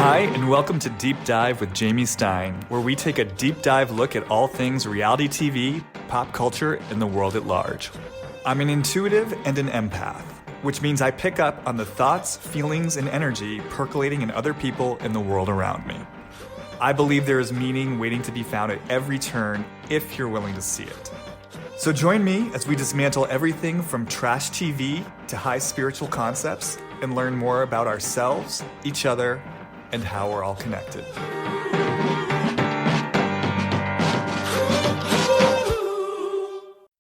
Hi, and welcome to Deep Dive with Jamie Stein, where we take a deep dive look at all things reality TV, pop culture, and the world at large. I'm an intuitive and an empath, which means I pick up on the thoughts, feelings, and energy percolating in other people and the world around me. I believe there is meaning waiting to be found at every turn if you're willing to see it. So join me as we dismantle everything from trash TV to high spiritual concepts and learn more about ourselves, each other, and how we're all connected.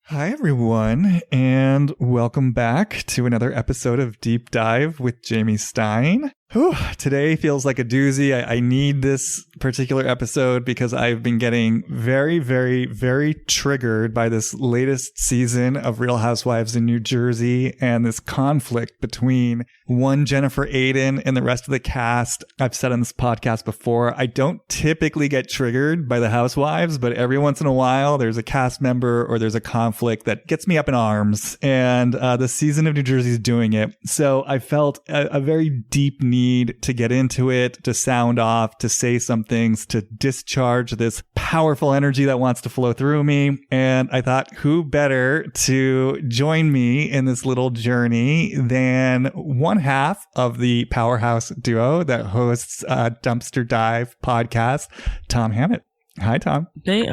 Hi, everyone, and welcome back to another episode of Deep Dive with Jamie Stein. Whew, today feels like a doozy. I need this particular episode because I've been getting very, very, very triggered by this latest season of Real Housewives in New Jersey and this conflict between one Jennifer Aydin and the rest of the cast. I've said on this podcast before, I don't typically get triggered by the Housewives, but every once in a while there's a cast member or there's a conflict that gets me up in arms, and the season of New Jersey is doing it. So I felt a very deep need to get into it, to sound off, to say some things, to discharge this powerful energy that wants to flow through me. And I thought, who better to join me in this little journey than one half of the powerhouse duo that hosts Dumpster Dive podcast, Tom Hamlett. Hi, Tom. Hey,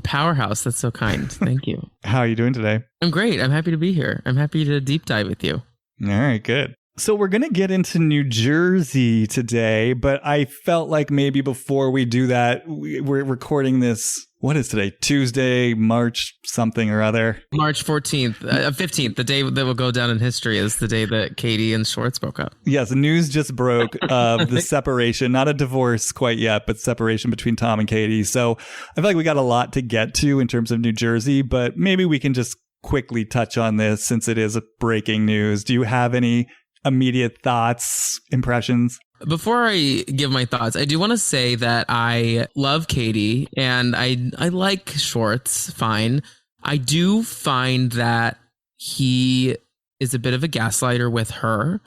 powerhouse. That's so kind. Thank you. How are you doing today? I'm great. I'm happy to be here. I'm happy to deep dive with you. All right, good. So we're going to get into New Jersey today, but I felt like maybe before we do that, we're recording this, what is today? Tuesday, March something or other. March 14th, 15th, the day that will go down in history is the day that Katie and Schwartz broke up. Yes, the news just broke of the separation, not a divorce quite yet, but separation between Tom and Katie. So I feel like we got a lot to get to in terms of New Jersey, but maybe we can just quickly touch on this since it is a breaking news. Do you have any immediate thoughts, impressions? Before I give my thoughts, I do want to say that I love Katie and I like Schwartz fine. I do find that he is a bit of a gaslighter with her,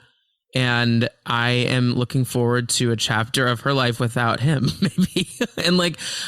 and I am looking forward to a chapter of her life without him, maybe. And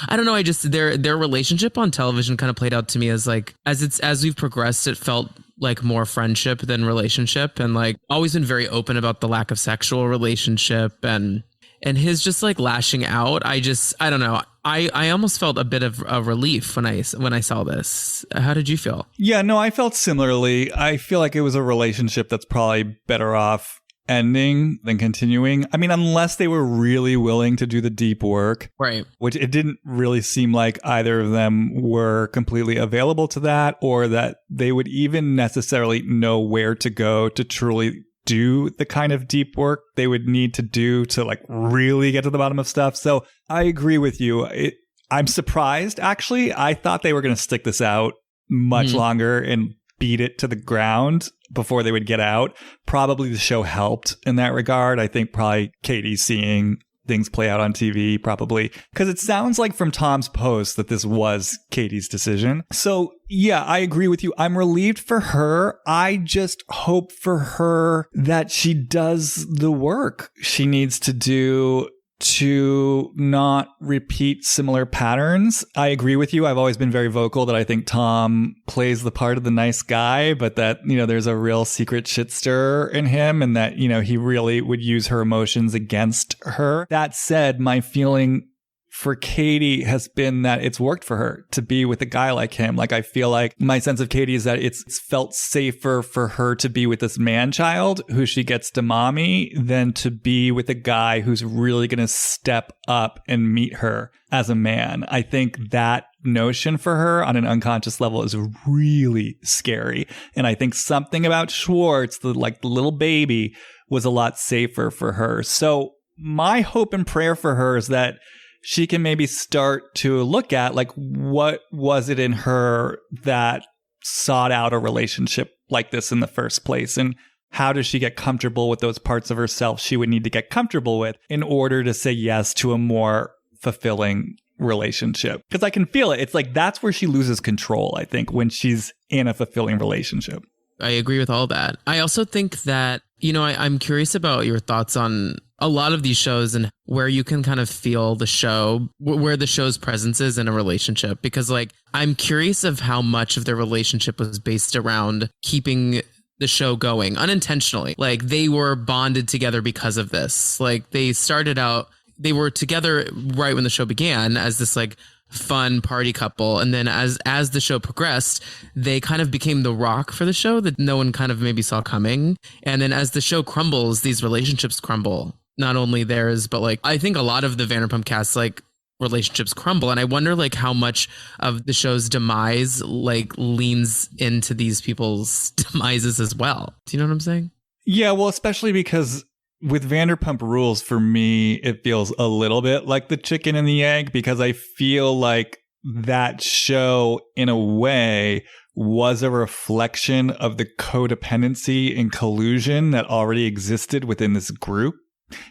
I don't know, I just their relationship on television kind of played out to me as as we've progressed, it felt like more friendship than relationship, and always been very open about the lack of sexual relationship and his just lashing out. I don't know. I almost felt a bit of a relief when I saw this. How did you feel? Yeah, no, I felt similarly. I feel like it was a relationship that's probably better off ending than continuing. I mean, unless they were really willing to do the deep work, right? Which it didn't really seem like either of them were completely available to that, or that they would even necessarily know where to go to truly do the kind of deep work they would need to do to really get to the bottom of stuff. So I agree with you. I'm surprised, actually. I thought they were going to stick this out much longer and beat it to the ground before they would get out. Probably the show helped in that regard. I think probably Katie seeing things play out on TV, probably, because it sounds like from Tom's post that this was Katie's decision. So yeah, I agree with you. I'm relieved for her. I just hope for her that she does the work she needs to do to not repeat similar patterns. I agree with you. I've always been very vocal that I think Tom plays the part of the nice guy, but that, there's a real secret shit stirrer in him, and that, he really would use her emotions against her. That said, my feeling for Katie has been that it's worked for her to be with a guy like him. I feel like my sense of Katie is that it's felt safer for her to be with this man child who she gets to mommy than to be with a guy who's really going to step up and meet her as a man. I think that notion for her on an unconscious level is really scary. And I think something about Schwartz, the little baby, was a lot safer for her. So my hope and prayer for her is that she can maybe start to look at what was it in her that sought out a relationship like this in the first place, and how does she get comfortable with those parts of herself she would need to get comfortable with in order to say yes to a more fulfilling relationship. Because I can feel it. It's that's where she loses control, I think, when she's in a fulfilling relationship. I agree with all that. I also think that, I'm curious about your thoughts on a lot of these shows and where you can kind of feel the show, where the show's presence is in a relationship. Because like, I'm curious of how much of their relationship was based around keeping the show going unintentionally. Like they were bonded together because of this. Like they started out, they were together right when the show began as this like fun party couple, and then as the show progressed, they kind of became the rock for the show that no one kind of maybe saw coming. And then as the show crumbles, these relationships crumble, not only theirs, but like I think a lot of the Vanderpump cast like relationships crumble, and I wonder like how much of the show's demise like leans into these people's demises as well. Do you know what I'm saying? Yeah, well, especially because with Vanderpump Rules, for me, it feels a little bit like the chicken and the egg, because I feel like that show, in a way, was a reflection of the codependency and collusion that already existed within this group.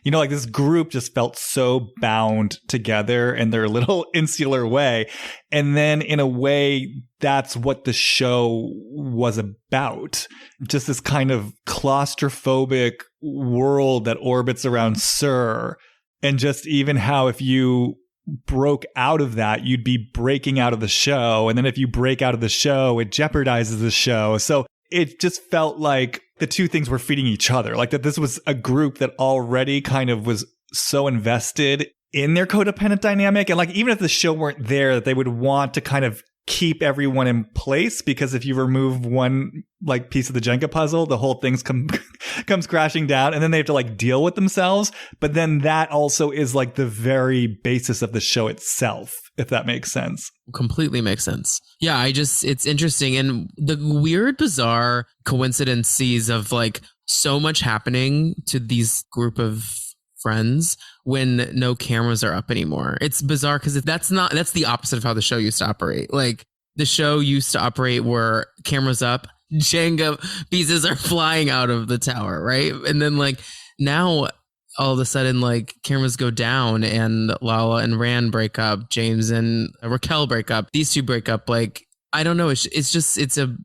You know, like this group just felt so bound together in their little insular way. And then in a way, that's what the show was about. Just this kind of claustrophobic world that orbits around Sir. And just even how if you broke out of that, you'd be breaking out of the show. And then if you break out of the show, it jeopardizes the show. So it just felt like the two things were feeding each other. Like that this was a group that already kind of was so invested in their codependent dynamic. And like, even if the show weren't there, that they would want to kind of keep everyone in place, because if you remove one like piece of the Jenga puzzle, the whole thing's comes crashing down, and then they have to like deal with themselves. But then that also is like the very basis of the show itself, if that makes sense. Completely makes sense. Yeah, it's interesting. And the weird, bizarre coincidences of like so much happening to these group of friends when no cameras are up anymore. It's bizarre because that's the opposite of how the show used to operate. Like the show used to operate where cameras up, Jenga pieces are flying out of the tower, right? And then like now all of a sudden like cameras go down and Lala and Rand break up, James and Raquel break up, these two break up. Like I don't know, it's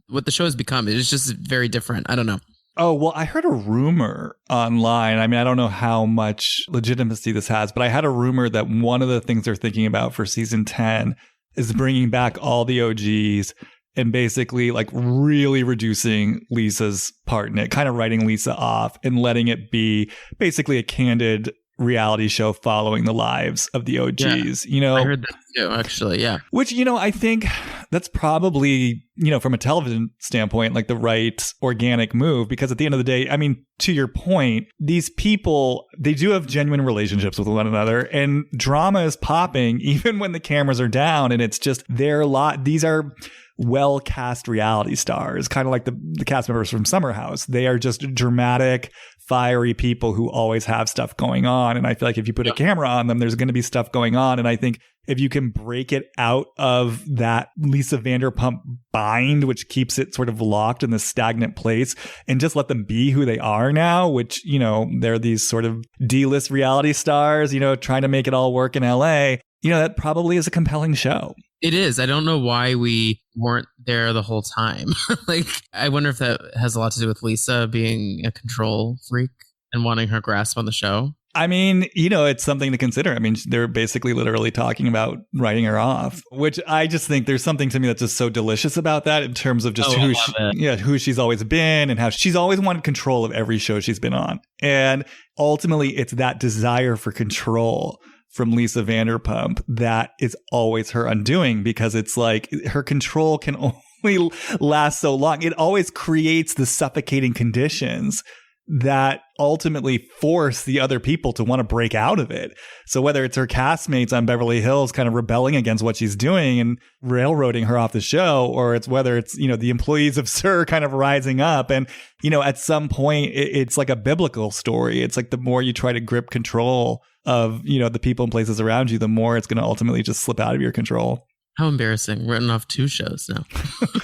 what the show has become. It's just very different. I don't know. Oh, well, I heard a rumor online. I mean, I don't know how much legitimacy this has, but I had a rumor that one of the things they're thinking about for season 10 is bringing back all the OGs and basically like really reducing Lisa's part in it, kind of writing Lisa off and letting it be basically a candid reality show following the lives of the OGs. Yeah, you know, I heard that too, actually. Yeah. Which, you know, I think that's probably, you know, from a television standpoint, like the right organic move, because at the end of the day, I mean, to your point, these people, they do have genuine relationships with one another, and drama is popping even when the cameras are down, and it's just these are well cast reality stars, kind of like the cast members from Summer House. They are just dramatic, fiery people who always have stuff going on. And I feel like if you put a camera on them, there's going to be stuff going on. And I think if you can break it out of that Lisa Vanderpump bind, which keeps it sort of locked in this stagnant place, and just let them be who they are now, which, you know, they're these sort of D-list reality stars, you know, trying to make it all work in LA, you know, that probably is a compelling show. It is. I don't know why we weren't there the whole time. Like, I wonder if that has a lot to do with Lisa being a control freak and wanting her grasp on the show. I mean, you know, it's something to consider. I mean, they're basically literally talking about writing her off, which I just think there's something to me that's just so delicious about that in terms of just who she's always been and how she's always wanted control of every show she's been on. And ultimately, it's that desire for control from Lisa Vanderpump that is always her undoing, because it's like her control can only last so long. It always creates the suffocating conditions that ultimately force the other people to want to break out of it. So whether it's her castmates on Beverly Hills kind of rebelling against what she's doing and railroading her off the show, or it's whether it's, you know, the employees of SUR kind of rising up. And, you know, at some point it's like a biblical story. It's like the more you try to grip control of, you know, the people and places around you, the more it's going to ultimately just slip out of your control. How embarrassing. We're written off 2 shows now.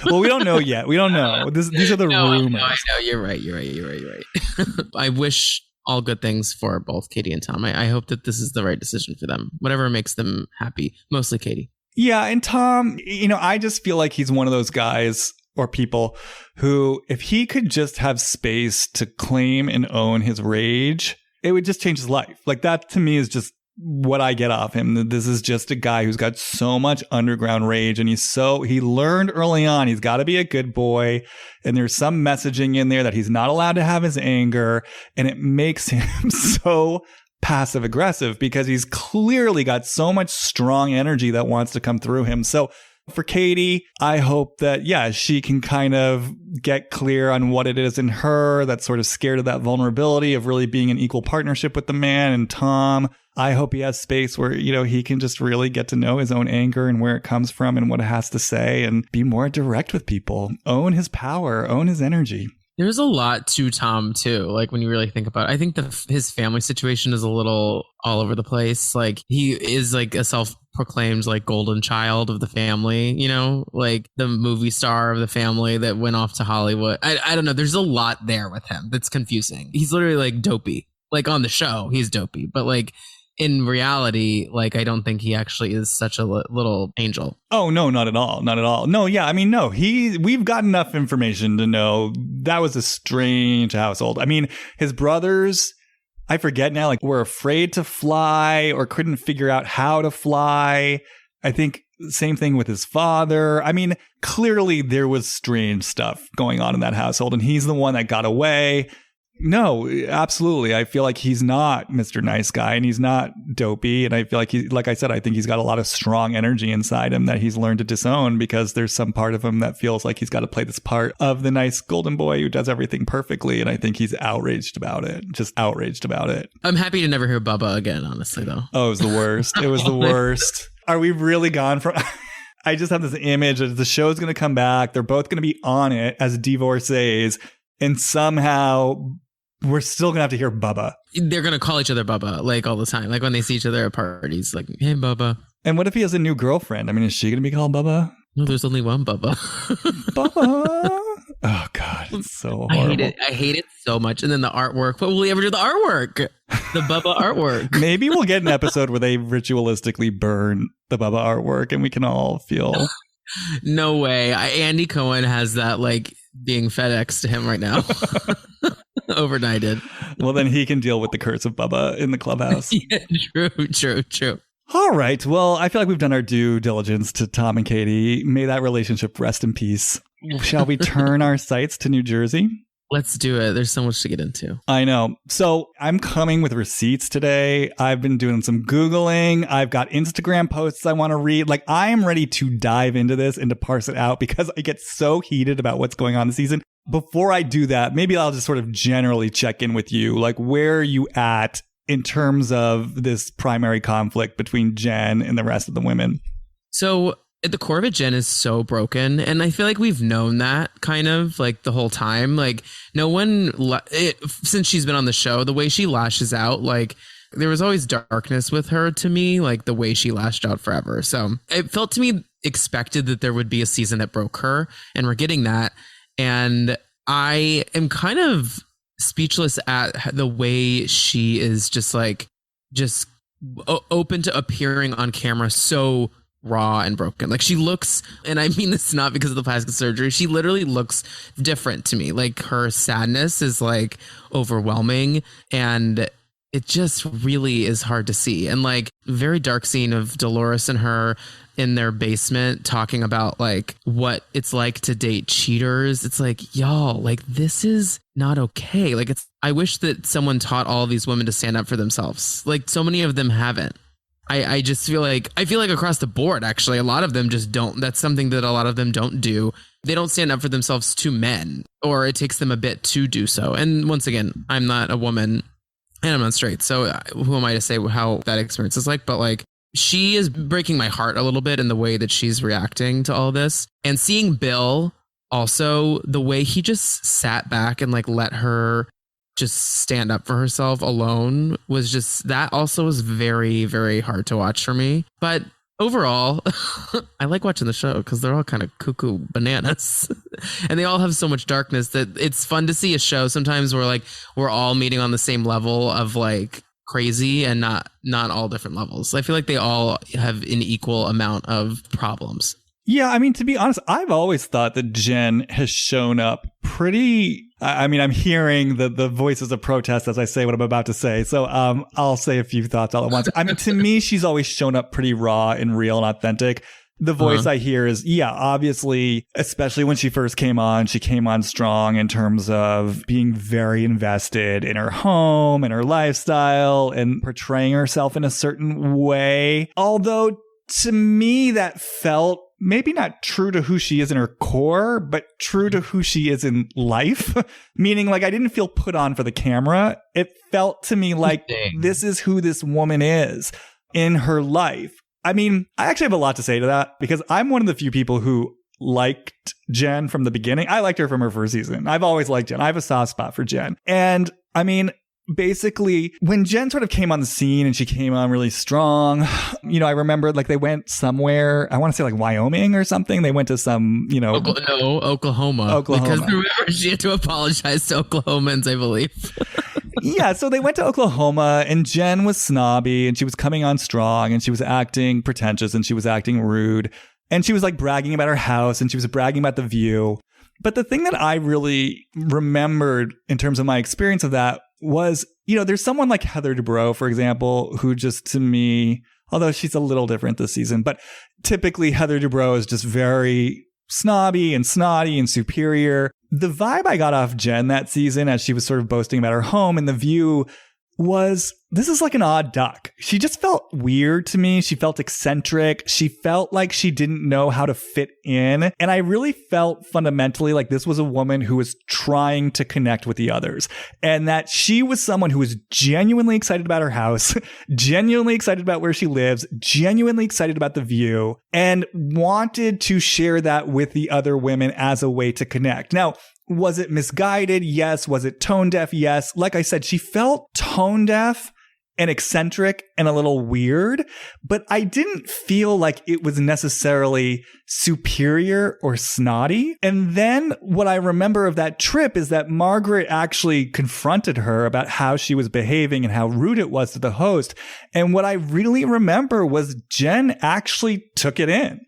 Well, we don't know yet. We don't know. These are the rumors. No, I know. You're right. I wish all good things for both Katie and Tom. I hope that this is the right decision for them. Whatever makes them happy. Mostly Katie. Yeah. And Tom, you know, I just feel like he's one of those guys or people who, if he could just have space to claim and own his rage it would just change his life. Like that to me is just what I get off him. This is just a guy who's got so much underground rage, and he learned early on he's got to be a good boy, and there's some messaging in there that he's not allowed to have his anger, and it makes him so passive aggressive because he's clearly got so much strong energy that wants to come through him. So for Katie, I hope that, she can kind of get clear on what it is in her that's sort of scared of that vulnerability of really being in equal partnership with the man. And Tom, I hope he has space where, he can just really get to know his own anger and where it comes from and what it has to say and be more direct with people, own his power, own his energy. There's a lot to Tom, too. Like, when you really think about it, I think his family situation is a little all over the place. Like, he is like a self-proclaimed like golden child of the family, like the movie star of the family that went off to Hollywood. I don't know. There's a lot there with him that's confusing. He's literally like dopey. Like on the show, he's dopey. But like in reality, like I don't think he actually is such a little angel. Oh, no, not at all. Not at all. No, yeah. I mean, no, we've got enough information to know that was a strange household. I mean, his brothers, I forget now, like were afraid to fly or couldn't figure out how to fly. I think same thing with his father. I mean, clearly there was strange stuff going on in that household, and he's the one that got away. No, absolutely. I feel like he's not Mr. Nice Guy, and he's not dopey. And I feel like like I said, I think he's got a lot of strong energy inside him that he's learned to disown because there's some part of him that feels like he's got to play this part of the nice golden boy who does everything perfectly. And I think he's outraged about it, just outraged about it. I'm happy to never hear Bubba again, honestly, though. Oh, it was the worst. It was the worst. Are we really gone from... I just have this image that the show's going to come back. They're both going to be on it as divorcees. And somehow... we're still going to have to hear Bubba. They're going to call each other Bubba, like, all the time. Like, when they see each other at parties, like, hey, Bubba. And what if he has a new girlfriend? I mean, is she going to be called Bubba? No, there's only one Bubba. Bubba. Oh, God. It's so horrible. I hate it so much. And then the artwork. What will we ever do the artwork? The Bubba artwork. Maybe we'll get an episode where they ritualistically burn the Bubba artwork and we can all feel... No way. Andy Cohen has that, like, being FedEx to him right now. Overnighted. Well, then he can deal with the curse of Bubba in the clubhouse. Yeah, true. All right. Well, I feel like we've done our due diligence to Tom and Katie. May that relationship rest in peace. Shall we turn our sights to New Jersey? Let's do it. There's so much to get into. I know. So I'm coming with receipts today. I've been doing some Googling. I've got Instagram posts I want to read. Like, I am ready to dive into this and to parse it out because I get so heated about what's going on this season. Before I do that, maybe I'll just sort of generally check in with you. Like, where are you at in terms of this primary conflict between Jen and the rest of the women? So at the core of it, Jen is so broken. And I feel like we've known that kind of like the whole time. Like, no one, since she's been on the show, the way she lashes out, like, there was always darkness with her to me, like the way she lashed out forever. So it felt to me expected that there would be a season that broke her, and we're getting that. And I am kind of speechless at the way she is just open to appearing on camera so raw and broken. Like, she looks, and I mean this not because of the plastic surgery, she literally looks different to me. Like, her sadness is like overwhelming, and it just really is hard to see. And like, very dark scene of Dolores and her in their basement talking about like what it's like to date cheaters. It's like, y'all, like, this is not okay. Like, I wish that someone taught all of these women to stand up for themselves. Like, so many of them haven't. I just feel like across the board, actually, a lot of them just don't. That's something that a lot of them don't do. They don't stand up for themselves to men, or it takes them a bit to do so. And once again, I'm not a woman and I'm not straight, so who am I to say how that experience is like? But like, she is breaking my heart a little bit in the way that she's reacting to all this. And seeing Bill also, the way he just sat back and like let her just stand up for herself alone was just, that also was very, very hard to watch for me. But overall, I like watching the show because they're all kind of cuckoo bananas and they all have so much darkness that it's fun to see a show sometimes where like we're all meeting on the same level of like crazy and not all different levels. I feel like they all have an equal amount of problems. Yeah, I mean, to be honest, I've always thought that Jen has shown up pretty I mean, I'm hearing the voices of protest as I say what I'm about to say. So I'll say a few thoughts all at once. I mean, to me, she's always shown up pretty raw and real and authentic. The voice I hear is, yeah, obviously, especially when she first came on, she came on strong in terms of being very invested in her home and her lifestyle and portraying herself in a certain way. Although to me, that felt maybe not true to who she is in her core, but true to who she is in life. Meaning, like, I didn't feel put on for the camera. It felt to me like this is who this woman is in her life. I mean, I actually have a lot to say to that because I'm one of the few people who liked Jen from the beginning. I liked her from her first season. I've always liked Jen. I have a soft spot for Jen. And I mean, basically, when Jen sort of came on the scene and she came on really strong, you know, I remember like they went somewhere, I want to say like Wyoming or something. They went to some, you know. Oklahoma. Because remember, she had to apologize to Oklahomans, I believe. Yeah, so they went to Oklahoma and Jen was snobby and she was coming on strong and she was acting pretentious and she was acting rude. And she was like bragging about her house and she was bragging about the view. But the thing that I really remembered in terms of my experience of that was, you know, there's someone like Heather Dubrow, for example, who just to me, although she's a little different this season, but typically Heather Dubrow is just very snobby and snotty and superior. The vibe I got off Jen that season as she was sort of boasting about her home and the view was, this is like an odd duck. She just felt weird to me. She felt eccentric. She felt like she didn't know how to fit in. And I really felt fundamentally like this was a woman who was trying to connect with the others and that she was someone who was genuinely excited about her house, genuinely excited about where she lives, genuinely excited about the view, and wanted to share that with the other women as a way to connect. Now, was it misguided? Yes. Was it tone deaf? Yes. Like I said, she felt tone deaf and eccentric and a little weird, but I didn't feel like it was necessarily superior or snotty. And then what I remember of that trip is that Margaret actually confronted her about how she was behaving and how rude it was to the host. And what I really remember was Jen actually took it in.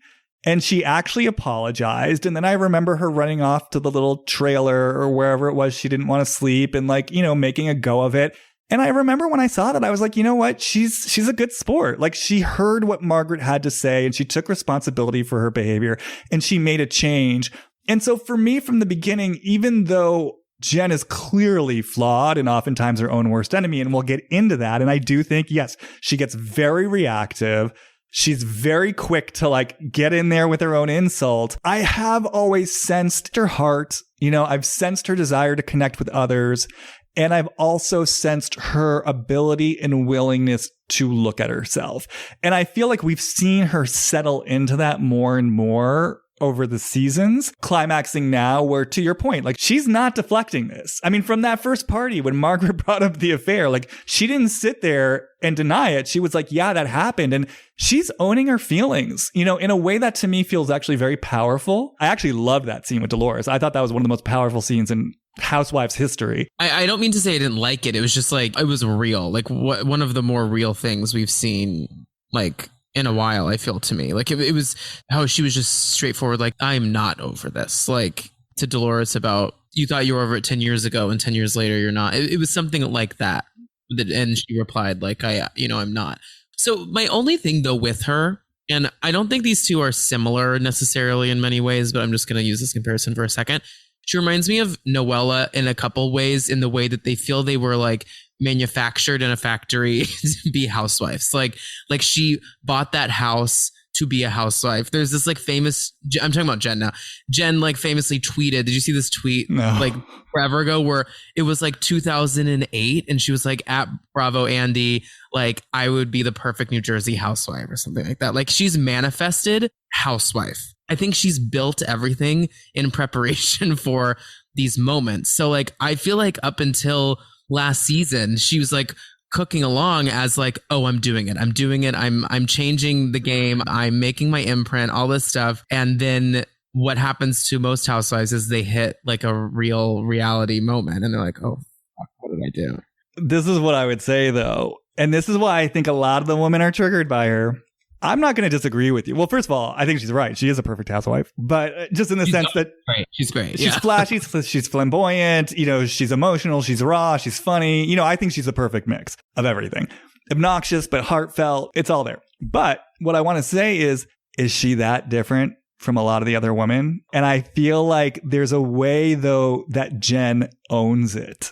And she actually apologized. And then I remember her running off to the little trailer or wherever it was she didn't want to sleep and like, you know, making a go of it. And I remember when I saw that, I was like, you know what? She's a good sport. Like she heard what Margaret had to say and she took responsibility for her behavior and she made a change. And so for me from the beginning, even though Jen is clearly flawed and oftentimes her own worst enemy, and we'll get into that. And I do think, yes, she gets very reactive. She's very quick to like get in there with her own insult. I have always sensed her heart. You know, I've sensed her desire to connect with others. And I've also sensed her ability and willingness to look at herself. And I feel like we've seen her settle into that more and more over the seasons, climaxing now where, to your point, like she's not deflecting this. I mean, from that first party when Margaret brought up the affair, like she didn't sit there and deny it. She was like, yeah, that happened. And she's owning her feelings, you know, in a way that to me feels actually very powerful. I actually loved that scene with Dolores. I thought that was one of the most powerful scenes in Housewives history. I don't mean to say I didn't like it. It was just like, it was real. Like one of the more real things we've seen, like, in a while, I feel, to me. Like it was how she was just straightforward, like, I'm not over this. Like to Dolores about, you thought you were over it 10 years ago and 10 years later you're not. It was something like that. And she replied like, I'm not. So my only thing though with her, and I don't think these two are similar necessarily in many ways, but I'm just going to use this comparison for a second. She reminds me of Noella in a couple ways, in the way that they feel they were like manufactured in a factory to be housewives. Like she bought that house to be a housewife. There's this like famous, I'm talking about Jen now. Jen like famously tweeted, did you see this tweet? No. Like forever ago, where it was like 2008 and she was like, at Bravo Andy, like I would be the perfect New Jersey housewife or something like that. Like she's manifested housewife. I think she's built everything in preparation for these moments. So like, I feel like up until last season, she was like cooking along as like, oh, I'm doing it. I'm changing the game. I'm making my imprint, all this stuff. And then what happens to most housewives is they hit like a real reality moment and they're like, oh, fuck, what did I do? This is what I would say though. And this is why I think a lot of the women are triggered by her. I'm not going to disagree with you. Well, first of all, I think she's right. She is a perfect housewife, but just in the sense that she's great. She's flashy, she's flamboyant, she's emotional, she's raw, she's funny. I think she's the perfect mix of everything. Obnoxious, but heartfelt. It's all there. But what I want to say is she that different from a lot of the other women? And I feel like there's a way, though, that Jen owns it.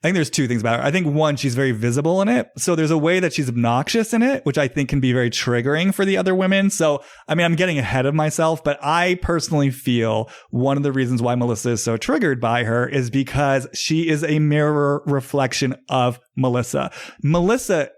I think there's two things about her. I think one, she's very visible in it. So there's a way that she's obnoxious in it, which I think can be very triggering for the other women. So, I mean, I'm getting ahead of myself, but I personally feel one of the reasons why Melissa is so triggered by her is because she is a mirror reflection of Melissa. Melissa,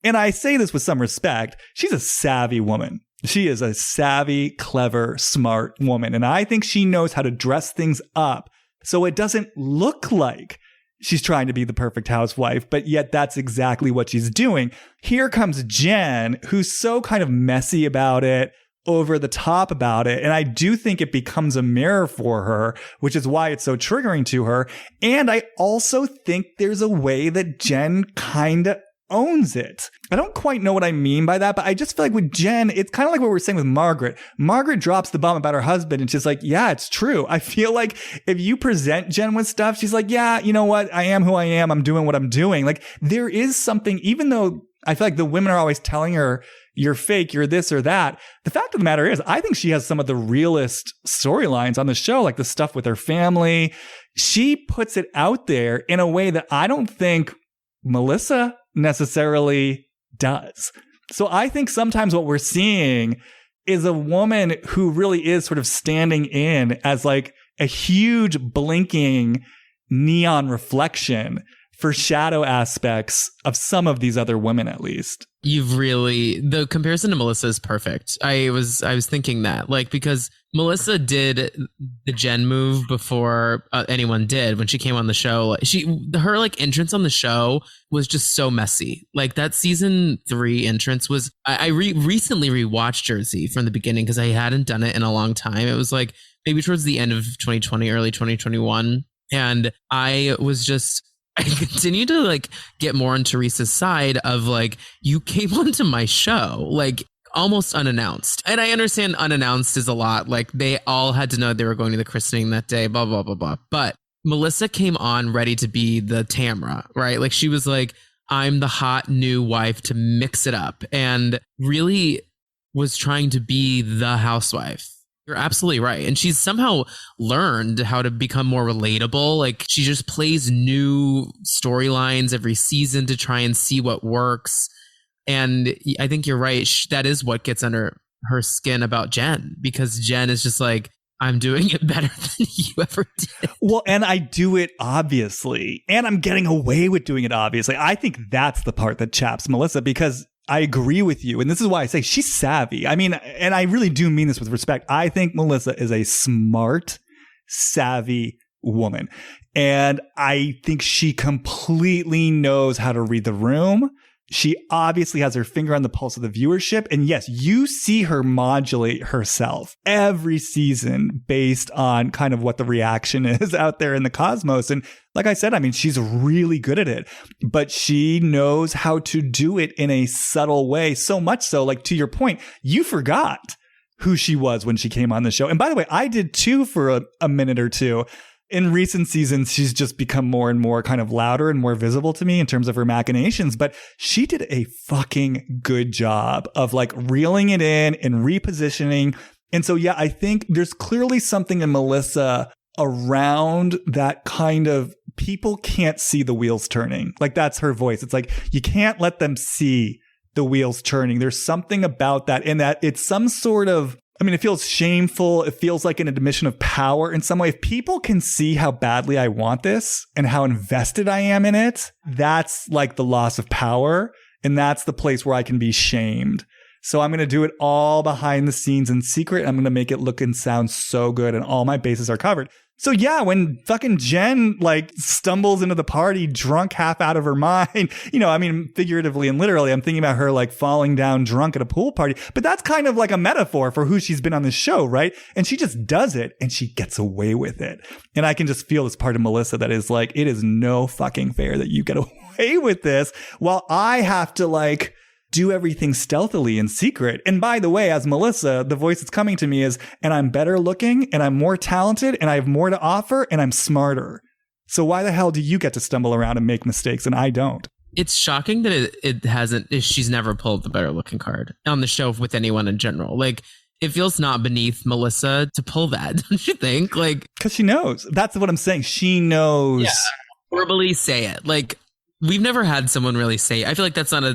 and I say this with some respect, she's a savvy woman. She is a savvy, clever, smart woman. And I think she knows how to dress things up so it doesn't look like she's trying to be the perfect housewife, but yet that's exactly what she's doing. Here comes Jen, who's so kind of messy about it, over the top about it. And I do think it becomes a mirror for her, which is why it's so triggering to her. And I also think there's a way that Jen kind of owns it. I don't quite know what I mean by that, but I just feel like with Jen, it's kind of like what we're saying with Margaret. Margaret drops the bomb about her husband and she's like, yeah, it's true. I feel like if you present Jen with stuff, she's like, yeah, you know what? I am who I am. I'm doing what I'm doing. Like there is something, even though I feel like the women are always telling her, you're fake, you're this or that. The fact of the matter is, I think she has some of the realest storylines on the show, like the stuff with her family. She puts it out there in a way that I don't think Melissa necessarily does. So I think sometimes what we're seeing is a woman who really is sort of standing in as like a huge blinking neon reflection for shadow aspects of some of these other women, at least. The comparison to Melissa is perfect. I was thinking that, like, because Melissa did the Jen move before anyone did when she came on the show. Her like entrance on the show was just so messy. Like that season 3 entrance was, I recently rewatched Jersey from the beginning because I hadn't done it in a long time. It was like maybe towards the end of 2020, early 2021. And I continue to like get more on Teresa's side of like, you came onto my show like almost unannounced. And I understand unannounced is a lot. Like they all had to know they were going to the christening that day, blah, blah, blah, blah. But Melissa came on ready to be the Tamra, right? Like she was like, I'm the hot new wife to mix it up, and really was trying to be the housewife. You're absolutely right. And she's somehow learned how to become more relatable. Like she just plays new storylines every season to try and see what works. And I think you're right. That is what gets under her skin about Jen, because Jen is just like, I'm doing it better than you ever did. Well, and I do it obviously, and I'm getting away with doing it obviously. I think that's the part that chaps Melissa, because I agree with you. And this is why I say she's savvy. I mean, and I really do mean this with respect. I think Melissa is a smart, savvy woman. And I think she completely knows how to read the room. She obviously has her finger on the pulse of the viewership. And yes, you see her modulate herself every season based on kind of what the reaction is out there in the cosmos. And like I said, I mean, she's really good at it, but she knows how to do it in a subtle way. So much so, like to your point, you forgot who she was when she came on the show. And by the way, I did too for a minute or two. In recent seasons, she's just become more and more kind of louder and more visible to me in terms of her machinations. But she did a fucking good job of like reeling it in and repositioning. And so, yeah, I think there's clearly something in Melissa around that kind of people can't see the wheels turning. Like that's her voice. It's like you can't let them see the wheels turning. There's something about that, in that it's some sort of, I mean, it feels shameful. It feels like an admission of power in some way. If people can see how badly I want this and how invested I am in it, that's like the loss of power. And that's the place where I can be shamed. So I'm going to do it all behind the scenes in secret. I'm going to make it look and sound so good, and all my bases are covered. So yeah, when fucking Jen like stumbles into the party drunk, half out of her mind, I mean, figuratively and literally, I'm thinking about her like falling down drunk at a pool party, but that's kind of like a metaphor for who she's been on the show, right? And she just does it and she gets away with it. And I can just feel this part of Melissa that is like, it is no fucking fair that you get away with this while I have to like do everything stealthily in secret. And by the way, as Melissa, the voice that's coming to me is, and I'm better looking, and I'm more talented, and I have more to offer, and I'm smarter. So why the hell do you get to stumble around and make mistakes and I don't? It's shocking that it hasn't, she's never pulled the better looking card on the show with anyone in general. Like, it feels not beneath Melissa to pull that, don't you think? Like, because she knows. That's what I'm saying. She knows. Yeah, verbally say it. Like, we've never had someone really say it. I feel like that's not a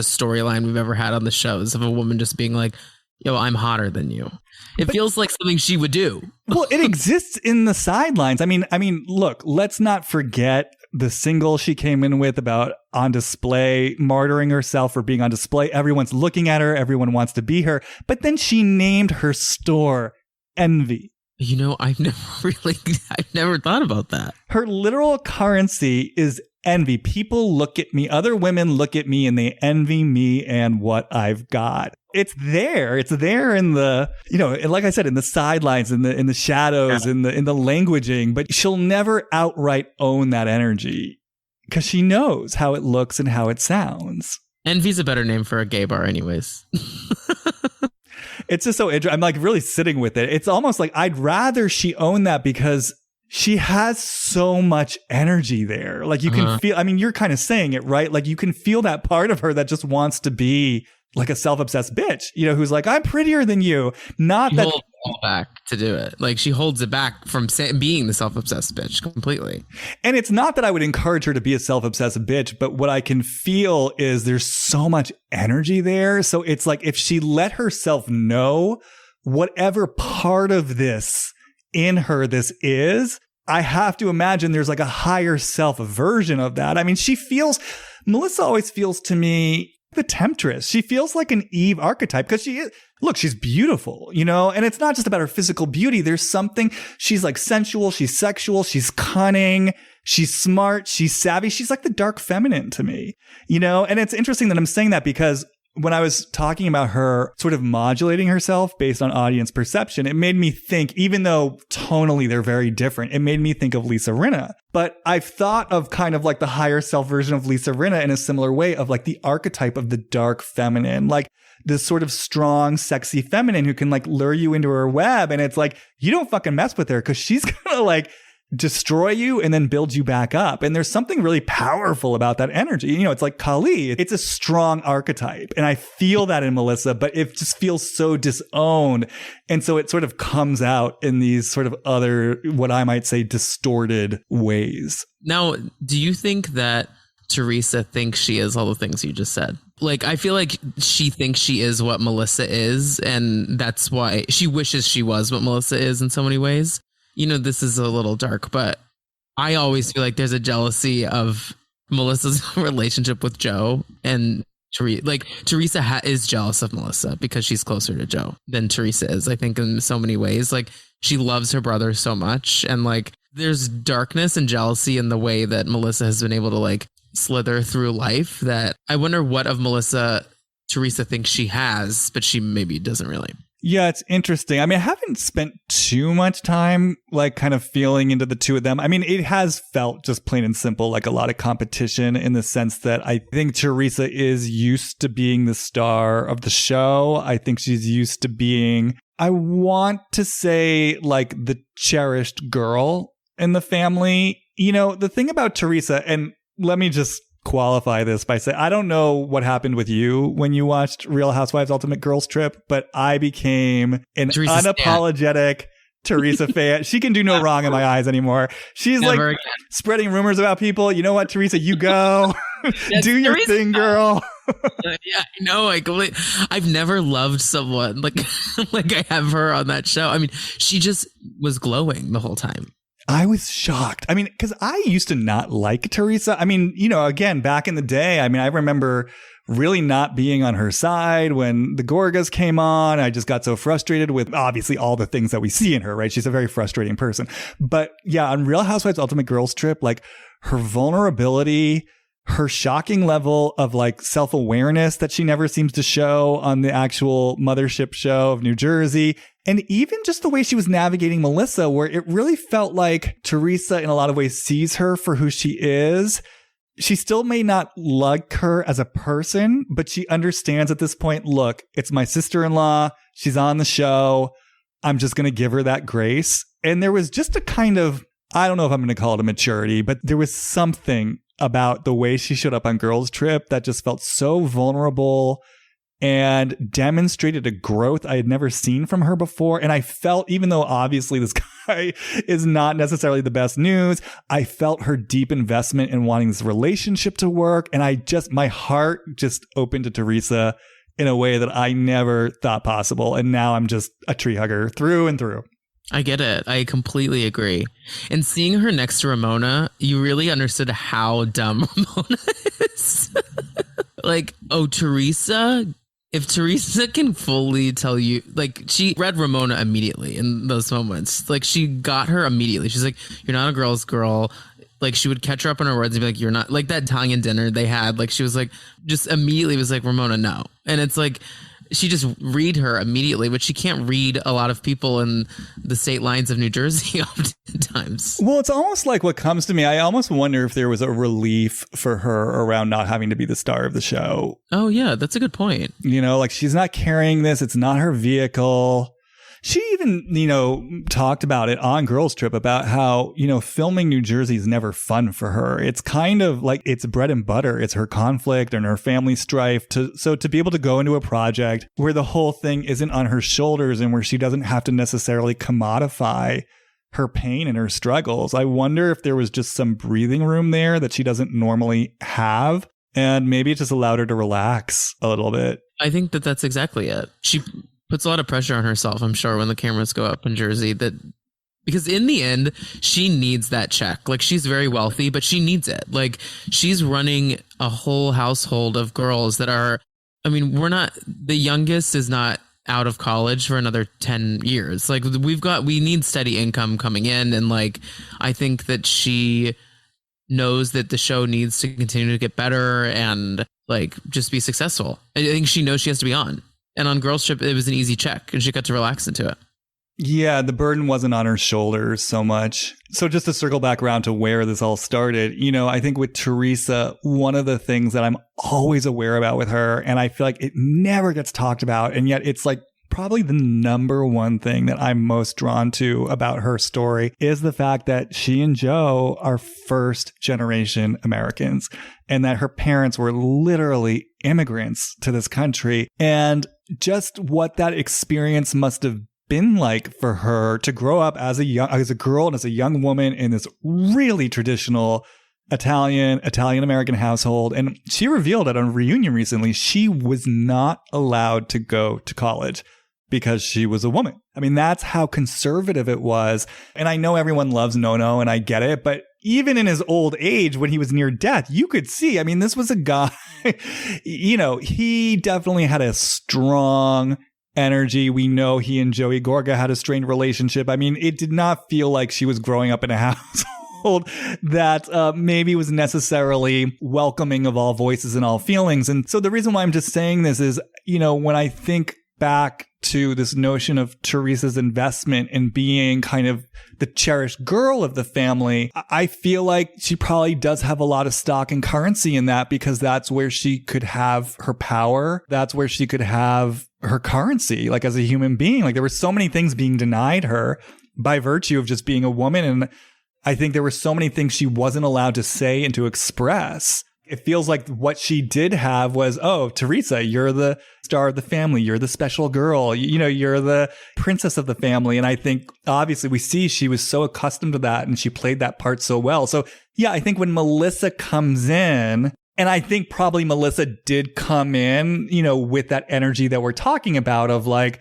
storyline we've ever had on the shows of a woman just being like, yo, I'm hotter than you. It feels like something she would do. Well, it exists in the sidelines. I mean, look, let's not forget the single she came in with about on display, martyring herself for being on display. Everyone's looking at her. Everyone wants to be her. But then she named her store Envy. You know, I've never thought about that. Her literal currency is envy. People look at me, other women look at me and they envy me and what I've got. It's there. It's there in the, you know, like I said, in the sidelines, in the shadows, in the languaging, but she'll never outright own that energy because she knows how it looks and how it sounds. Envy's a better name for a gay bar anyways. It's just so interesting. I'm like really sitting with it. It's almost like I'd rather she own that because she has so much energy there. Like you can feel, I mean, you're kind of saying it, right? Like you can feel that part of her that just wants to be like a self-obsessed bitch, you know, who's like, I'm prettier than you. Not she that holds it all back to do it. Like she holds it back from being the self-obsessed bitch completely. And it's not that I would encourage her to be a self-obsessed bitch, but what I can feel is there's so much energy there. So it's like if she let herself know whatever part of this in her this is, I have to imagine there's like a higher self version of that. I mean, Melissa always feels to me the temptress. She feels like an Eve archetype because she's beautiful, you know, and it's not just about her physical beauty. There's something, she's like sensual, she's sexual, she's cunning, she's smart, she's savvy. She's like the dark feminine to me, you know, and it's interesting that I'm saying that because when I was talking about her sort of modulating herself based on audience perception, it made me think, even though tonally they're very different, it made me think of Lisa Rinna. But I've thought of kind of like the higher self version of Lisa Rinna in a similar way of like the archetype of the dark feminine, like this sort of strong, sexy feminine who can like lure you into her web. And it's like, you don't fucking mess with her because she's gonna like destroy you and then build you back up. And there's something really powerful about that energy. You know, it's like Kali. It's a strong archetype. And I feel that in Melissa, but it just feels so disowned. And so it sort of comes out in these sort of other, what I might say, distorted ways. Now, do you think that Teresa thinks she is all the things you just said? Like, I feel like she thinks she is what Melissa is. And that's why she wishes she was what Melissa is in so many ways. You know, this is a little dark, but I always feel like there's a jealousy of Melissa's relationship with Joe and Teresa. Like Teresa is jealous of Melissa because she's closer to Joe than Teresa is, I think, in so many ways. Like she loves her brother so much. And like there's darkness and jealousy in the way that Melissa has been able to like slither through life that I wonder what of Melissa Teresa thinks she has, but she maybe doesn't really. Yeah, it's interesting. I mean, I haven't spent too much time like kind of feeling into the two of them. I mean, it has felt just plain and simple like a lot of competition in the sense that I think Teresa is used to being the star of the show. I think she's used to being, I want to say, like the cherished girl in the family. You know, the thing about Teresa, and let me just qualify this by saying, I don't know what happened with you when you watched Real Housewives Ultimate Girls Trip, but I became an unapologetic Teresa fan. She can do no wrong in my eyes anymore. She's never like again. Spreading rumors about people. You know what, Teresa, you go. Do your Teresa thing, girl. Yeah, I know. I've never loved someone like I have her on that show. I mean, she just was glowing the whole time. I was shocked. I mean, because I used to not like Teresa. I mean, you know, again, back in the day, I mean, I remember really not being on her side when the Gorgas came on. I just got so frustrated with obviously all the things that we see in her, right? She's a very frustrating person. But yeah, on Real Housewives Ultimate Girls Trip, like her vulnerability, her shocking level of like self-awareness that she never seems to show on the actual mothership show of New Jersey. And even just the way she was navigating Melissa, where it really felt like Teresa in a lot of ways sees her for who she is. she still may not like her as a person, but she understands at this point, look, it's my sister-in-law. She's on the show. I'm just going to give her that grace. And there was just a kind of, I don't know if I'm going to call it a maturity, but there was something about the way she showed up on Girls Trip that just felt so vulnerable and demonstrated a growth I had never seen from her before. And I felt, even though obviously this guy is not necessarily the best news, I felt her deep investment in wanting this relationship to work. And my heart just opened to Teresa in a way that I never thought possible. And now I'm just a tree hugger through and through. I get it. I completely agree. And seeing her next to Ramona, you really understood how dumb Ramona is. Like, oh, Teresa? If Teresa can fully tell you, like, she read Ramona immediately in those moments. Like, she got her immediately. She's like, you're not a girl's girl. Like, she would catch her up on her words and be like, you're not, like that Italian dinner they had. Like, she was like, just immediately was like, Ramona, no. And it's like, she just read her immediately, but she can't read a lot of people in the state lines of New Jersey oftentimes. Well, it's almost like what comes to me. I almost wonder if there was a relief for her around not having to be the star of the show. Oh, yeah, that's a good point. You know, like she's not carrying this. It's not her vehicle. She even, talked about it on Girls Trip about how, filming New Jersey is never fun for her. It's kind of like it's bread and butter. It's her conflict and her family strife. So to be able to go into a project where the whole thing isn't on her shoulders and where she doesn't have to necessarily commodify her pain and her struggles, I wonder if there was just some breathing room there that she doesn't normally have. And maybe it just allowed her to relax a little bit. I think that's exactly it. She puts a lot of pressure on herself, I'm sure, when the cameras go up in Jersey, because in the end, she needs that check. Like, she's very wealthy, but she needs it. Like, she's running a whole household of girls that are, the youngest is not out of college for another 10 years. Like, we need steady income coming in. And like, I think that she knows that the show needs to continue to get better and like just be successful. I think she knows she has to be on. And on Girls Trip, it was an easy check and she got to relax into it. Yeah, the burden wasn't on her shoulders so much. So just to circle back around to where this all started, I think with Teresa, one of the things that I'm always aware about with her, and I feel like it never gets talked about, and yet it's like probably the number one thing that I'm most drawn to about her story, is the fact that she and Joe are first generation Americans and that her parents were literally immigrants to this country. And just what that experience must have been like for her to grow up as a girl and as a young woman in this really traditional Italian-American household. And she revealed it on Reunion recently. She was not allowed to go to college because she was a woman. I mean, that's how conservative it was. And I know everyone loves Nono and I get it, but even in his old age, when he was near death, you could see, this was a guy, he definitely had a strong energy. We know he and Joey Gorga had a strained relationship. It did not feel like she was growing up in a household that maybe was necessarily welcoming of all voices and all feelings. And so the reason why I'm just saying this is, when I think back to this notion of Teresa's investment in being kind of the cherished girl of the family, I feel like she probably does have a lot of stock and currency in that, because that's where she could have her power. That's where she could have her currency, like as a human being. Like, there were so many things being denied her by virtue of just being a woman. And I think there were so many things she wasn't allowed to say and to express. It feels like what she did have was, oh, Teresa, you're the star of the family. You're the special girl. You're the princess of the family. And I think obviously we see she was so accustomed to that and she played that part so well. So yeah, I think when Melissa comes in, and I think probably Melissa did come in, with that energy that we're talking about of like,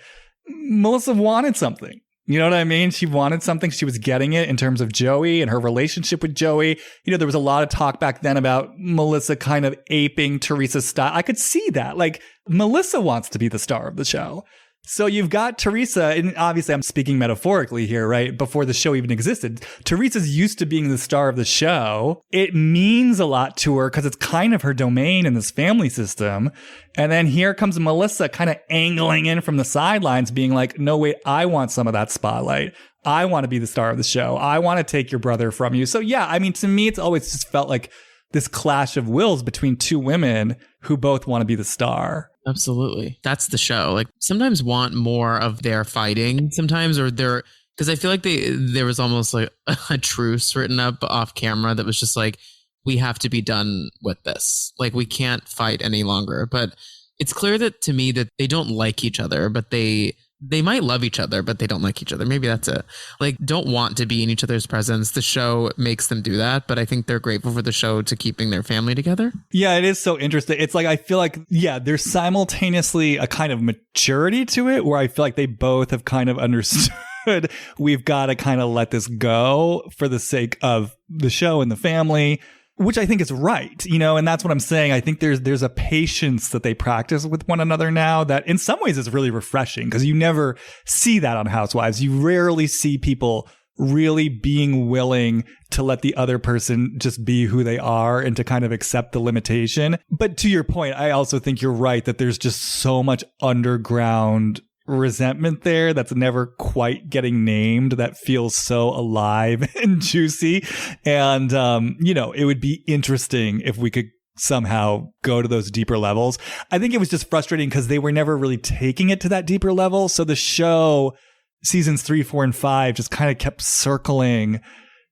Melissa wanted something. You know what I mean? She wanted something. She was getting it in terms of Joey and her relationship with Joey. There was a lot of talk back then about Melissa kind of aping Teresa's style. I could see that. Like, Melissa wants to be the star of the show. So you've got Teresa, and obviously I'm speaking metaphorically here, right? Before the show even existed. Teresa's used to being the star of the show. It means a lot to her because it's kind of her domain in this family system. And then here comes Melissa kind of angling in from the sidelines, being like, no, wait, I want some of that spotlight. I want to be the star of the show. I want to take your brother from you. So yeah, to me, it's always just felt like this clash of wills between two women who both want to be the star. Absolutely. That's the show. Like sometimes want more of their fighting sometimes, or their, because I feel like there was almost like a truce written up off camera that was just like, we have to be done with this. Like we can't fight any longer. But it's clear that to me that they don't like each other, but they might love each other, but they don't like each other. Maybe that's it. Like don't want to be in each other's presence. The show makes them do that, but I think they're grateful for the show to keeping their family together. Yeah, it is so interesting. It's like, I feel like, yeah, there's simultaneously a kind of maturity to it where I feel like they both have kind of understood we've got to kind of let this go for the sake of the show and the family, which I think is right, you know, and that's what I'm saying. I think there's a patience that they practice with one another now that in some ways is really refreshing because you never see that on Housewives. You rarely see people really being willing to let the other person just be who they are and to kind of accept the limitation. But to your point, I also think you're right that there's just so much underground resentment there that's never quite getting named that feels so alive and juicy. And, you know, it would be interesting if we could somehow go to those deeper levels. I think it was just frustrating because they were never really taking it to that deeper level. So the show, seasons 3, 4, and 5 just kind of kept circling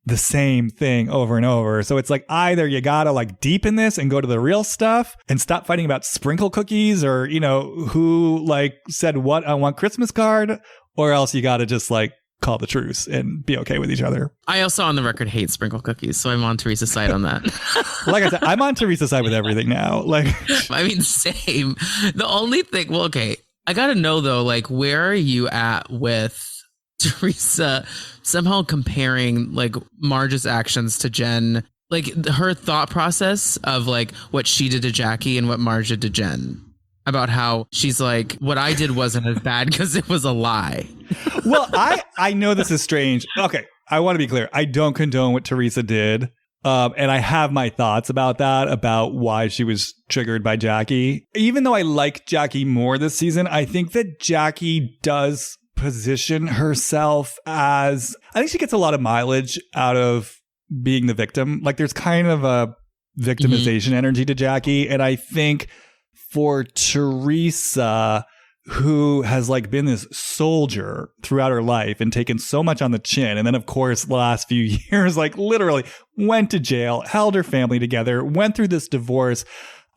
the same thing over and over. So it's like either you gotta like deepen this and go to the real stuff and stop fighting about sprinkle cookies or, you know, who like said what on one Christmas card, or else you gotta just like call the truce and be okay with each other. I also on the record hate sprinkle cookies, so I'm on Teresa's side on that. Like I said, I'm on Teresa's side with everything now. Like, I mean, same. The only thing, well, okay, I gotta know though, like, where are you at with Teresa somehow comparing like Marge's actions to Jen, like her thought process of like what she did to Jackie and what Marge did to Jen, about how she's like, what I did wasn't as bad because it was a lie. Well, I know this is strange. Okay, I want to be clear. I don't condone what Teresa did. And I have my thoughts about that, about why she was triggered by Jackie. Even though I like Jackie more this season, I think that Jackie does position herself as, I think she gets a lot of mileage out of being the victim. Like there's kind of a victimization energy to Jackie. And I think for Teresa, who has like been this soldier throughout her life and taken so much on the chin. And then of course, the last few years, like literally went to jail, held her family together, went through this divorce.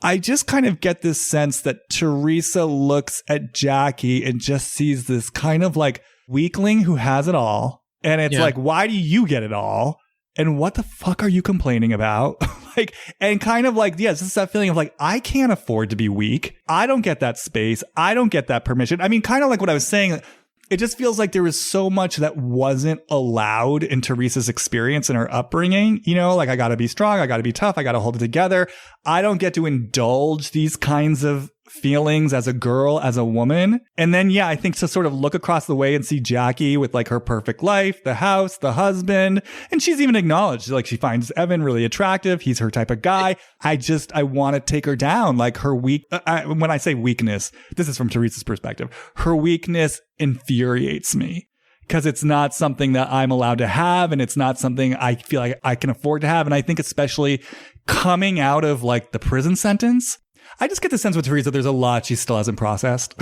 I just kind of get this sense that Teresa looks at Jackie and just sees this kind of like weakling who has it all. And it's like, why do you get it all? And what the fuck are you complaining about? Like, and kind of like, yeah, it's just that feeling of like, I can't afford to be weak. I don't get that space. I don't get that permission. I mean, kind of like what I was saying, it just feels like there was so much that wasn't allowed in Teresa's experience and her upbringing. You know, like I got to be strong. I got to be tough. I got to hold it together. I don't get to indulge these kinds of feelings as a girl, as a woman. And then, yeah, I think to sort of look across the way and see Jackie with like her perfect life, the house, the husband. And she's even acknowledged like she finds Evan really attractive. He's her type of guy. I want to take her down. Like her when I say weakness, this is from Teresa's perspective. Her weakness infuriates me because it's not something that I'm allowed to have. And it's not something I feel like I can afford to have. And I think especially coming out of like the prison sentence, I just get the sense with Teresa, there's a lot she still hasn't processed.